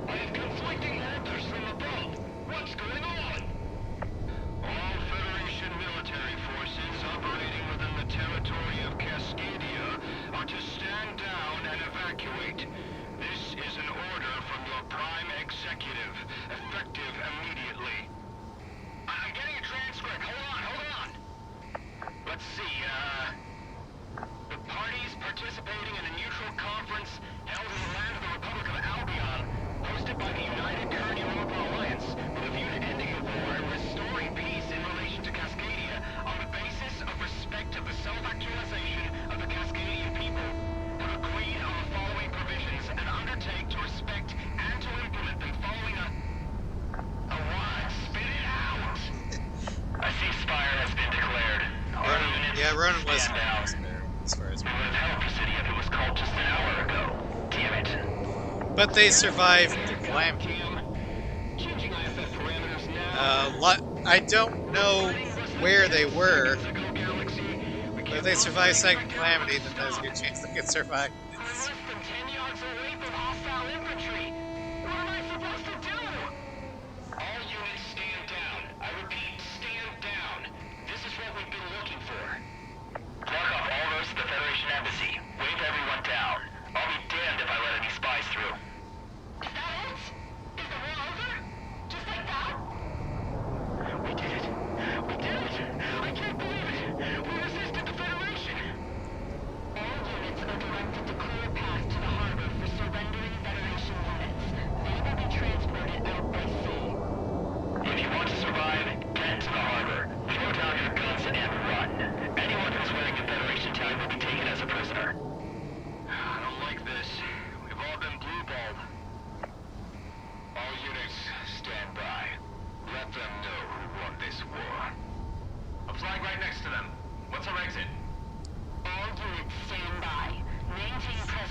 I have conflicting orders from above. What's going on? All Federation military forces operating within the territory of Cascadia are to stand down and evacuate. This is an order from your Prime Executive, effective immediately. I'm getting a transcript. Hold on. Let's see, the parties participating in a neutral conference held in the land of the Republic of Albion, hosted by the United Kurd-Europa Alliance, with a view to ending the war and restoring peace in relation to Cascadia on the basis of respect of the self-actualization of the Cascadian people, have agreed on the following provisions and undertake to respect and to implement them following a what? Spit it out! A ceasefire has been declared. All units Yeah, Ronan was stand down. as far as We would have held Presidia if it was called just an hour ago. Damn it. but they survived the calamity. Changing IFF parameters now. I don't know where they were, but if they survived Second Calamity, then there's a good chance they could survive I'm this. less than 10 yards away from hostile infantry. What am I supposed to do? All units stand down. I repeat, stand down. This is what we've been looking for. Block off all roads to the Federation Embassy. Wave everyone down. I'll be damned if I let any spies through. Is that it? Is the war over? Just like that? We did it. We did it. I can't believe it. We resisted the Federation. All units are directed to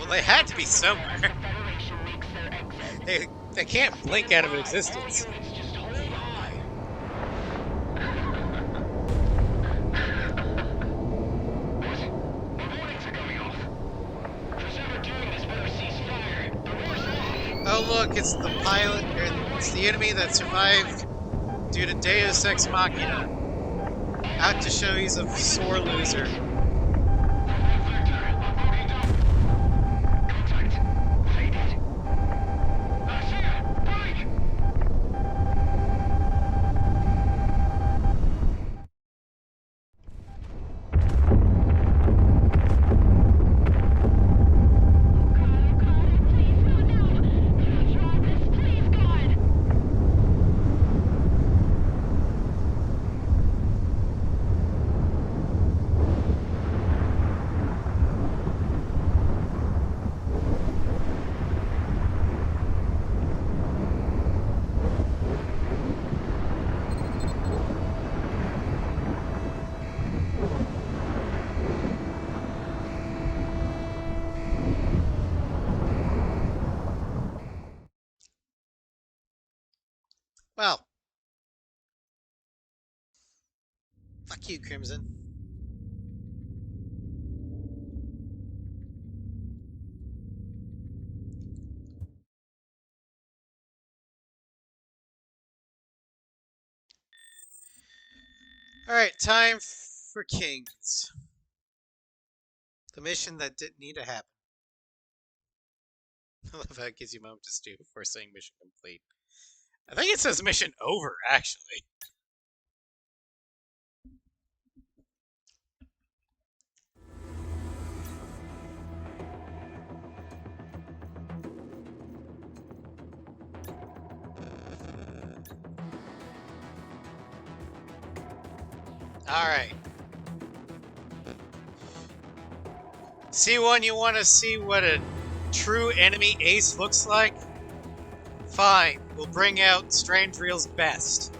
Well, they had to be somewhere. The Federation makes their exit. They can't blink out of existence. All units, just hold on. What? The warnings are going off. Who's ever doing this better cease fire. The war's off. Oh look, it's the pilot, or it's the enemy that survived due to Deus Ex Machina. Out to show he's a sore loser. Well, fuck you, Crimson. Alright, time for Kings. The mission that didn't need to happen. I love how it gives you a moment to stew before saying mission complete. I think it says mission over, actually. Alright. C1, you want to see what a true enemy ace looks like? Fine, we'll bring out Strange Reel's best.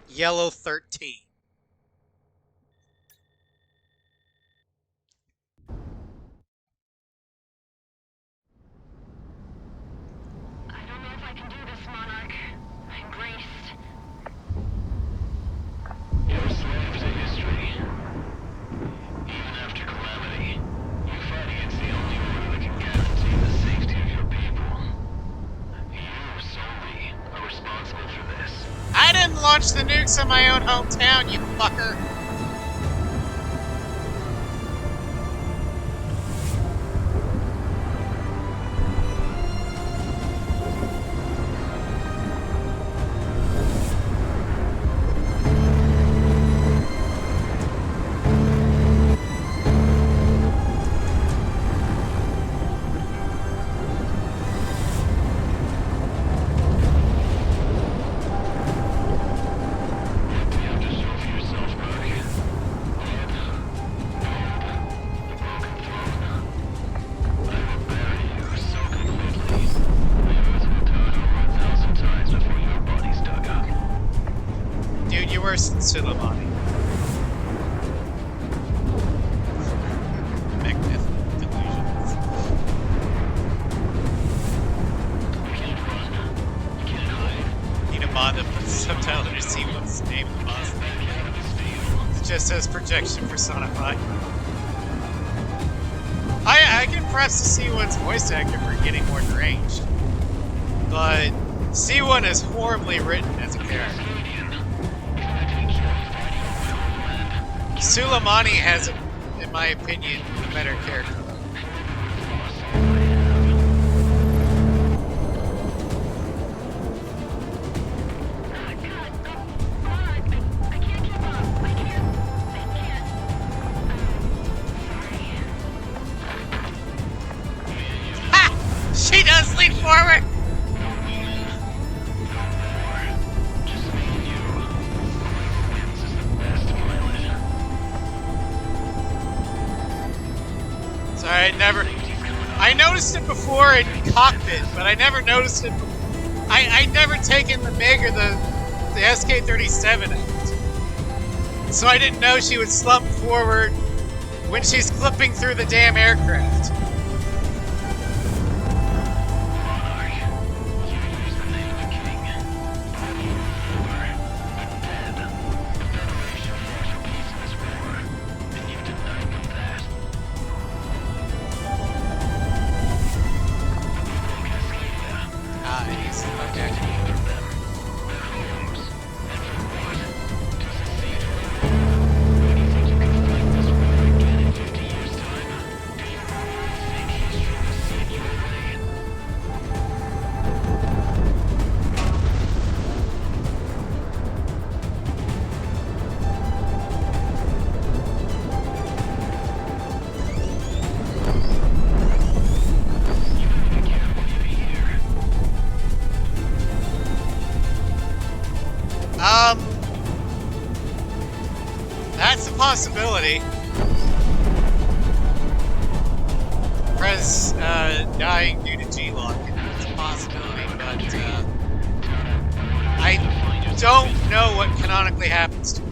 Yellow 13. I don't know if I can do this, Monarch. I'm braced. You're slave to history. Even after calamity, you fight against the only order that can guarantee the safety of your people. You solely are responsible for this. I didn't launch the nukes in my own hometown, you fucker! You have to show for yourself, Buck. Blood, gold, the broken throne. I will bury you so completely. The earth will turn over 1,000 times before your body's dug up. Dude, you're worse than Suleimani. Magnificent delusions. You can't run. You can't hide. Need a mod that puts subtitle to see what's the name of the boss. Out of this field. It just says projection personified. I can props to C1's voice actor for getting more deranged. But C1 is horribly written as a character. Suleimani has, in my opinion, a better character. Monarch, I can't keep up. I can't. Ha! She does lean forward! Just me and you. Whoever wins is the best pilot. Sorry, I noticed it before in cockpit, but I never noticed it. I'd never taken the MiG or the SK-37 out. So I didn't know she would slump forward when she's clipping through the damn aircraft. That's a possibility. Prez dying due to G-Lock. It's a possibility, but I don't know what canonically happens to him.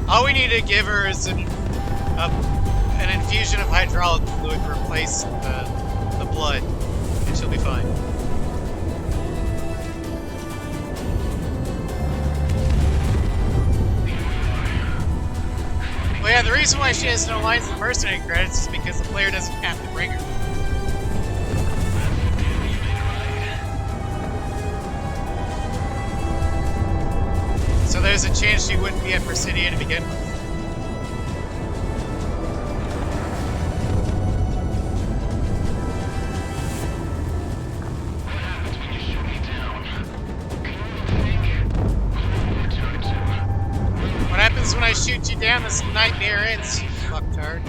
All we need to give her is an infusion of hydraulic fluid to replace the blood, and she'll be fine. Well, yeah, the reason why she has no lines in the mercenary credits is because the player doesn't have to bring her. So there's a chance she wouldn't be at Presidia to begin with. What happens when I shoot you down? This nightmare ends, you fucktard.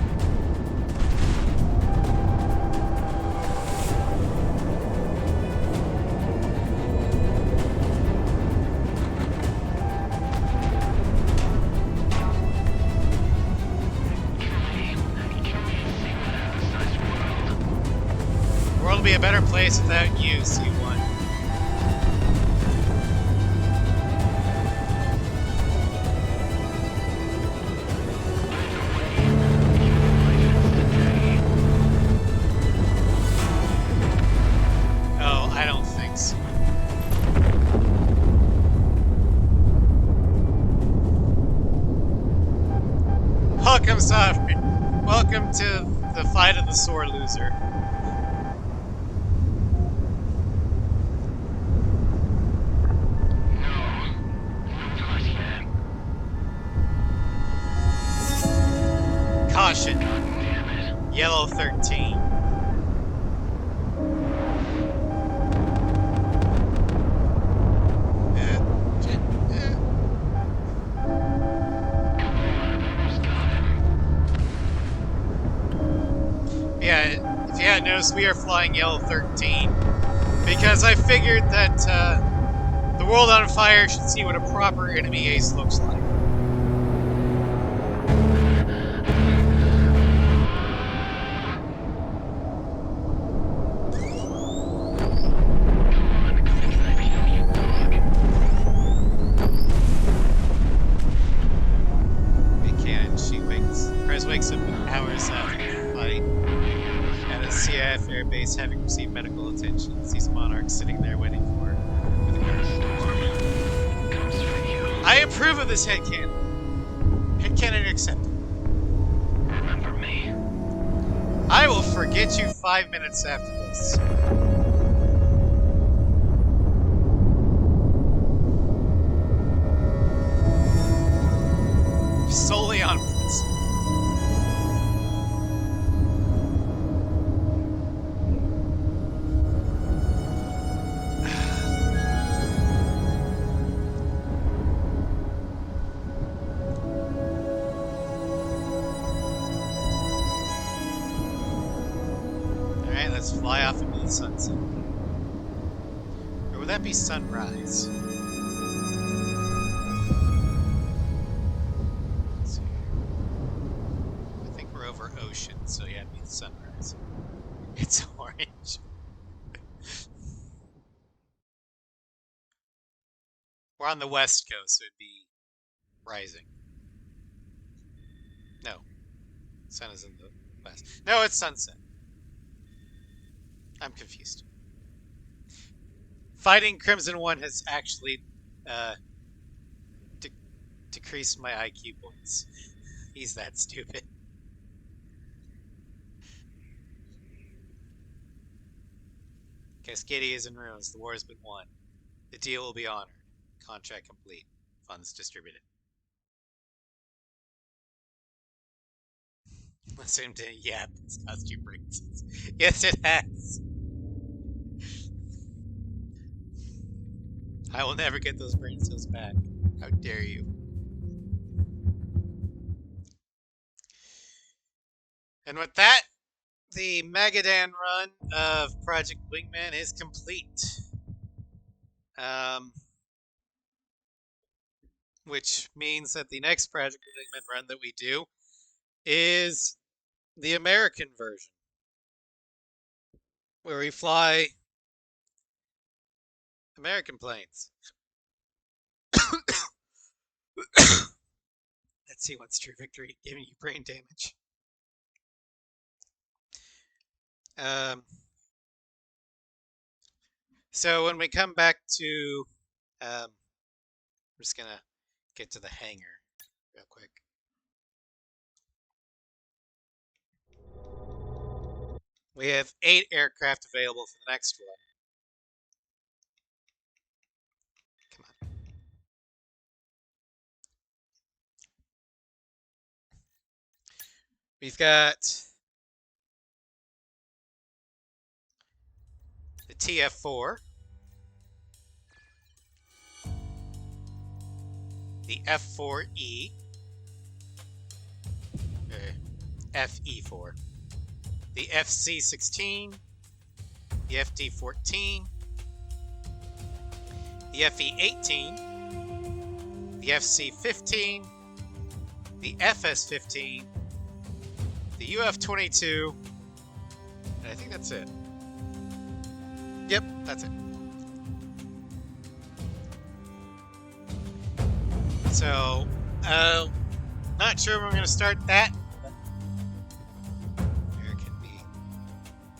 The world will be a better place without you, C1. Welcome, Sovereign. Welcome to the fight of the sore loser. Caution. Yellow 13. Yeah, if you hadn't noticed, we are flying Yellow 13 because I figured that the world on fire should see what a proper enemy ace looks like. We can. Prez wakes up hours after the fight at a CIF airbase, having received medical attention. Sees Monarch sitting there waiting for her with a gun. I approve of this headcanon. Headcanon accepted. Remember me. I will forget you 5 minutes after this. Solely on principle. Alright, let's fly off into the sunset. Or would that be sunrise? Let's see here. I think we're over ocean, so yeah, it'd be sunrise. We're on the west coast, so it'd be rising. No. Sun is in the west. No, it's sunset. I'm confused. Fighting Crimson One has actually decreased my IQ points. He's that stupid. Cascadia is in ruins. The war has been won. The deal will be honored. Contract complete. Funds distributed. Listen to it's cost you brains. Yes, it has. I will never get those brain cells back. How dare you? And with that, the Magadan run of Project Wingman is complete. Which means that the next Project Wingman run that we do is the American version, where we fly American planes. Let's see what's true victory, giving you brain damage. So when we come back to, I'm just gonna get to the hangar real quick. We have 8 aircraft available for the next one. Come on. We've got the TF4, the F4E, FE4, the FC-16, the FD-14, the FE-18, the FC-15, the FS-15, the UF-22, and I think that's it. Yep, that's it. So, not sure when we're going to start that. American B.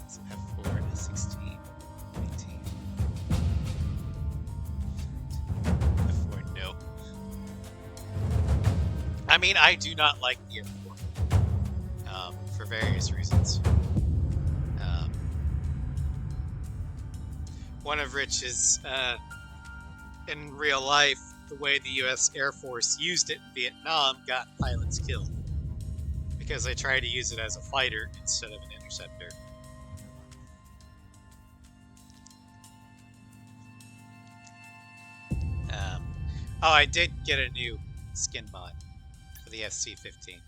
It's F4, S16, 18. F4, no. I mean, I do not like the F4. For various reasons. One of which is, in real life, the way the U.S. Air Force used it in Vietnam got pilots killed. Because they tried to use it as a fighter instead of an interceptor. Oh, I did get a new skin mod for the SC-15.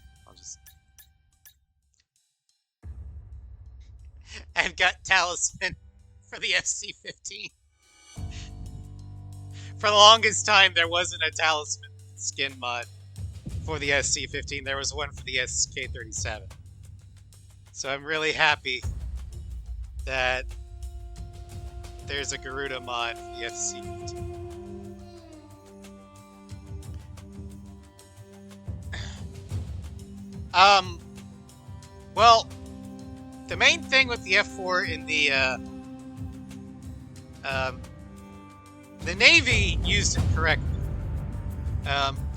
I've got Talisman for the SC-15. For the longest time, there wasn't a Talisman skin mod for the SC-15. There was one for the SK-37. So I'm really happy that there's a Garuda mod for the SC-15. Well, the main thing with the F4 in the Navy used it correctly.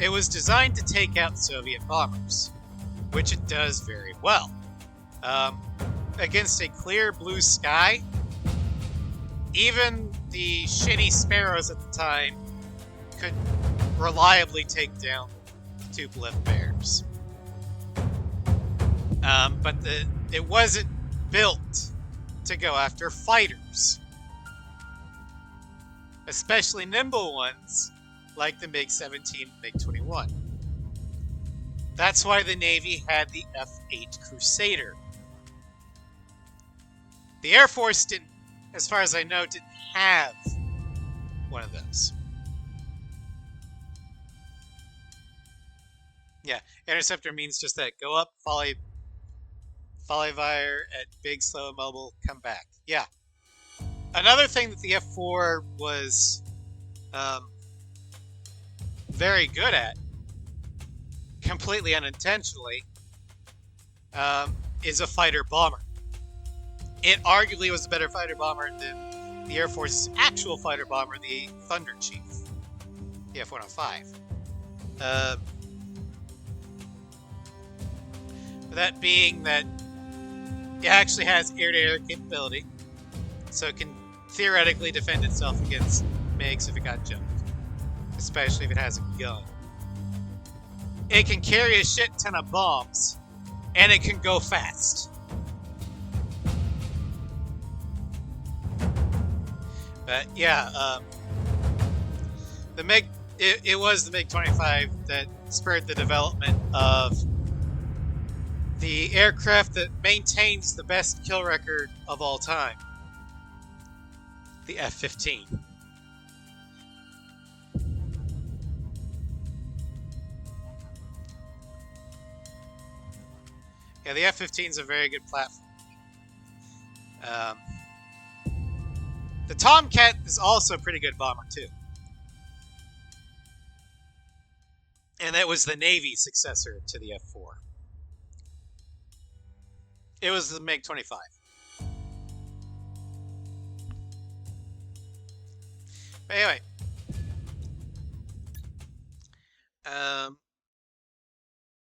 It was designed to take out Soviet bombers, which it does very well. Against a clear blue sky, even the shitty Sparrows at the time could reliably take down the Tupolev Bears. But it wasn't built to go after fighters, especially nimble ones like the MiG-17 and MiG-21. That's why the Navy had the F-8 Crusader. The Air Force didn't, as far as I know, didn't have one of those. Yeah, interceptor means just that. Go up, volley fire at big, slow, mobile, come back. Yeah. Another thing that the F4 was very good at, completely unintentionally, is a fighter bomber. It arguably was a better fighter bomber than the Air Force's actual fighter bomber, the Thunder Chief, the F-105. That being that it actually has air-to-air capability, so it can theoretically defend itself against MiGs if it got jumped, especially if it has a gun. It can carry a shit ton of bombs, and it can go fast. But yeah, the MiG, it was the MiG-25 that spurred the development of the aircraft that maintains the best kill record of all time, the F-15. Yeah, the F-15 is a very good platform. The Tomcat is also a pretty good bomber too. And that was the Navy successor to the F-4. It was the MiG-25. But anyway,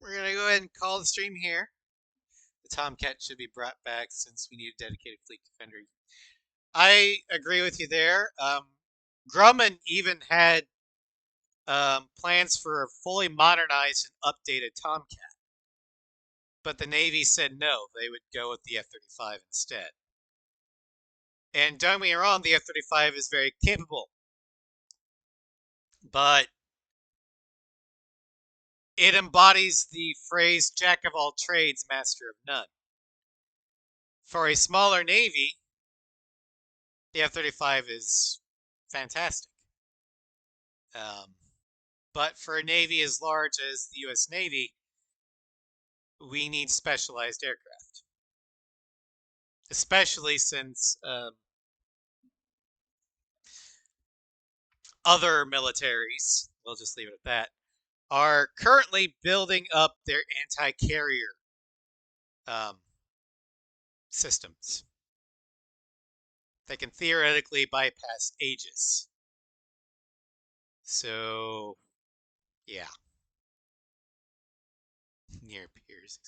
we're gonna go ahead and call the stream here. The Tomcat should be brought back since we need a dedicated fleet defender. I agree with you there. Grumman even had plans for a fully modernized and updated Tomcat. But the Navy said no, they would go with the F-35 instead. And don't get me wrong, the F-35 is very capable. But it embodies the phrase jack of all trades, master of none. For a smaller Navy, the F-35 is fantastic. But for a Navy as large as the U.S. Navy, we need specialized aircraft. Especially since other militaries, we'll just leave it at that, are currently building up their anti-carrier systems. They can theoretically bypass Aegis. So, yeah. Near peers.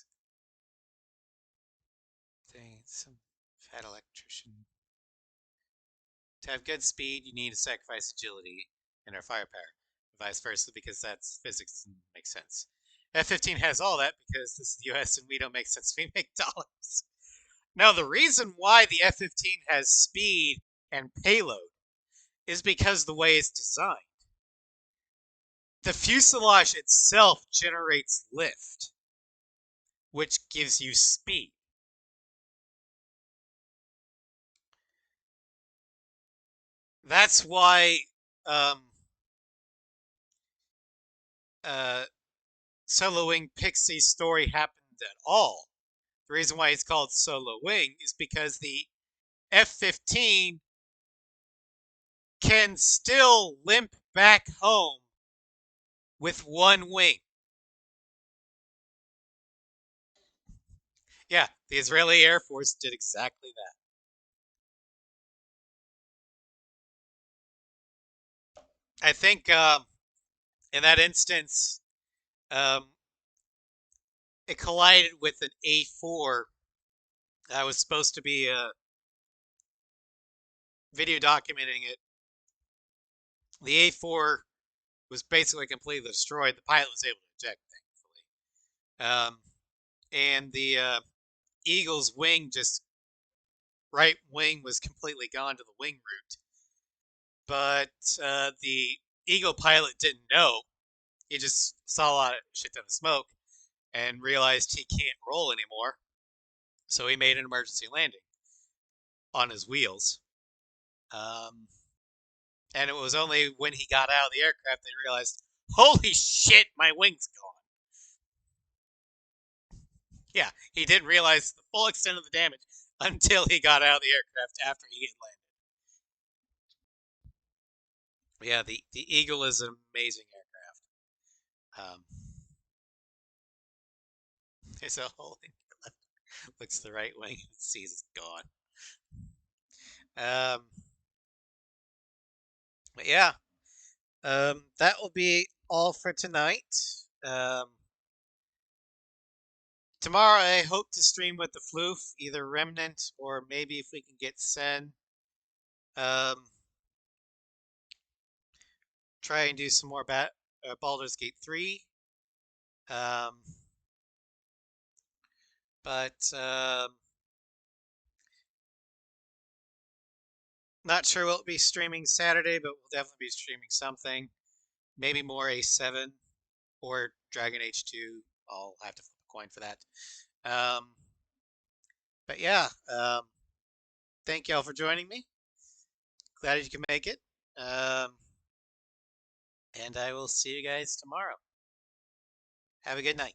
Some fat electrician. To have good speed, you need to sacrifice agility and our firepower. Vice versa, because that's physics and makes sense. F-15 has all that because this is the US and we don't make sense. We make dollars. Now, the reason why the F-15 has speed and payload is because the way it's designed. The fuselage itself generates lift, which gives you speed. That's why Solo Wing Pixie's story happened at all. The reason why it's called Solo Wing is because the F-15 can still limp back home with one wing. Yeah, the Israeli Air Force did exactly that. I think in that instance, it collided with an A4 that was supposed to be video documenting it. The A4 was basically completely destroyed. The pilot was able to eject, thankfully. And the Eagle's wing, right wing, was completely gone to the wing root. But the Eagle pilot didn't know. He just saw a lot of shit ton of smoke and realized he can't roll anymore. So he made an emergency landing on his wheels. And it was only when he got out of the aircraft that he realized, holy shit, my wing's gone. Yeah, he didn't realize the full extent of the damage until he got out of the aircraft after he had landed. Yeah, the Eagle is an amazing aircraft. Um, there's a hole in the left. Looks to the right wing and sees it's gone. But yeah, that will be all for tonight. Tomorrow I hope to stream with the Floof, either Remnant or maybe if we can get Sen. Try and do some more Baldur's Gate 3. But not sure we'll be streaming Saturday, but we'll definitely be streaming something. Maybe more A7 or Dragon Age 2. I'll have to flip a coin for that. But yeah, thank y'all for joining me. Glad you can make it. And I will see you guys tomorrow. Have a good night.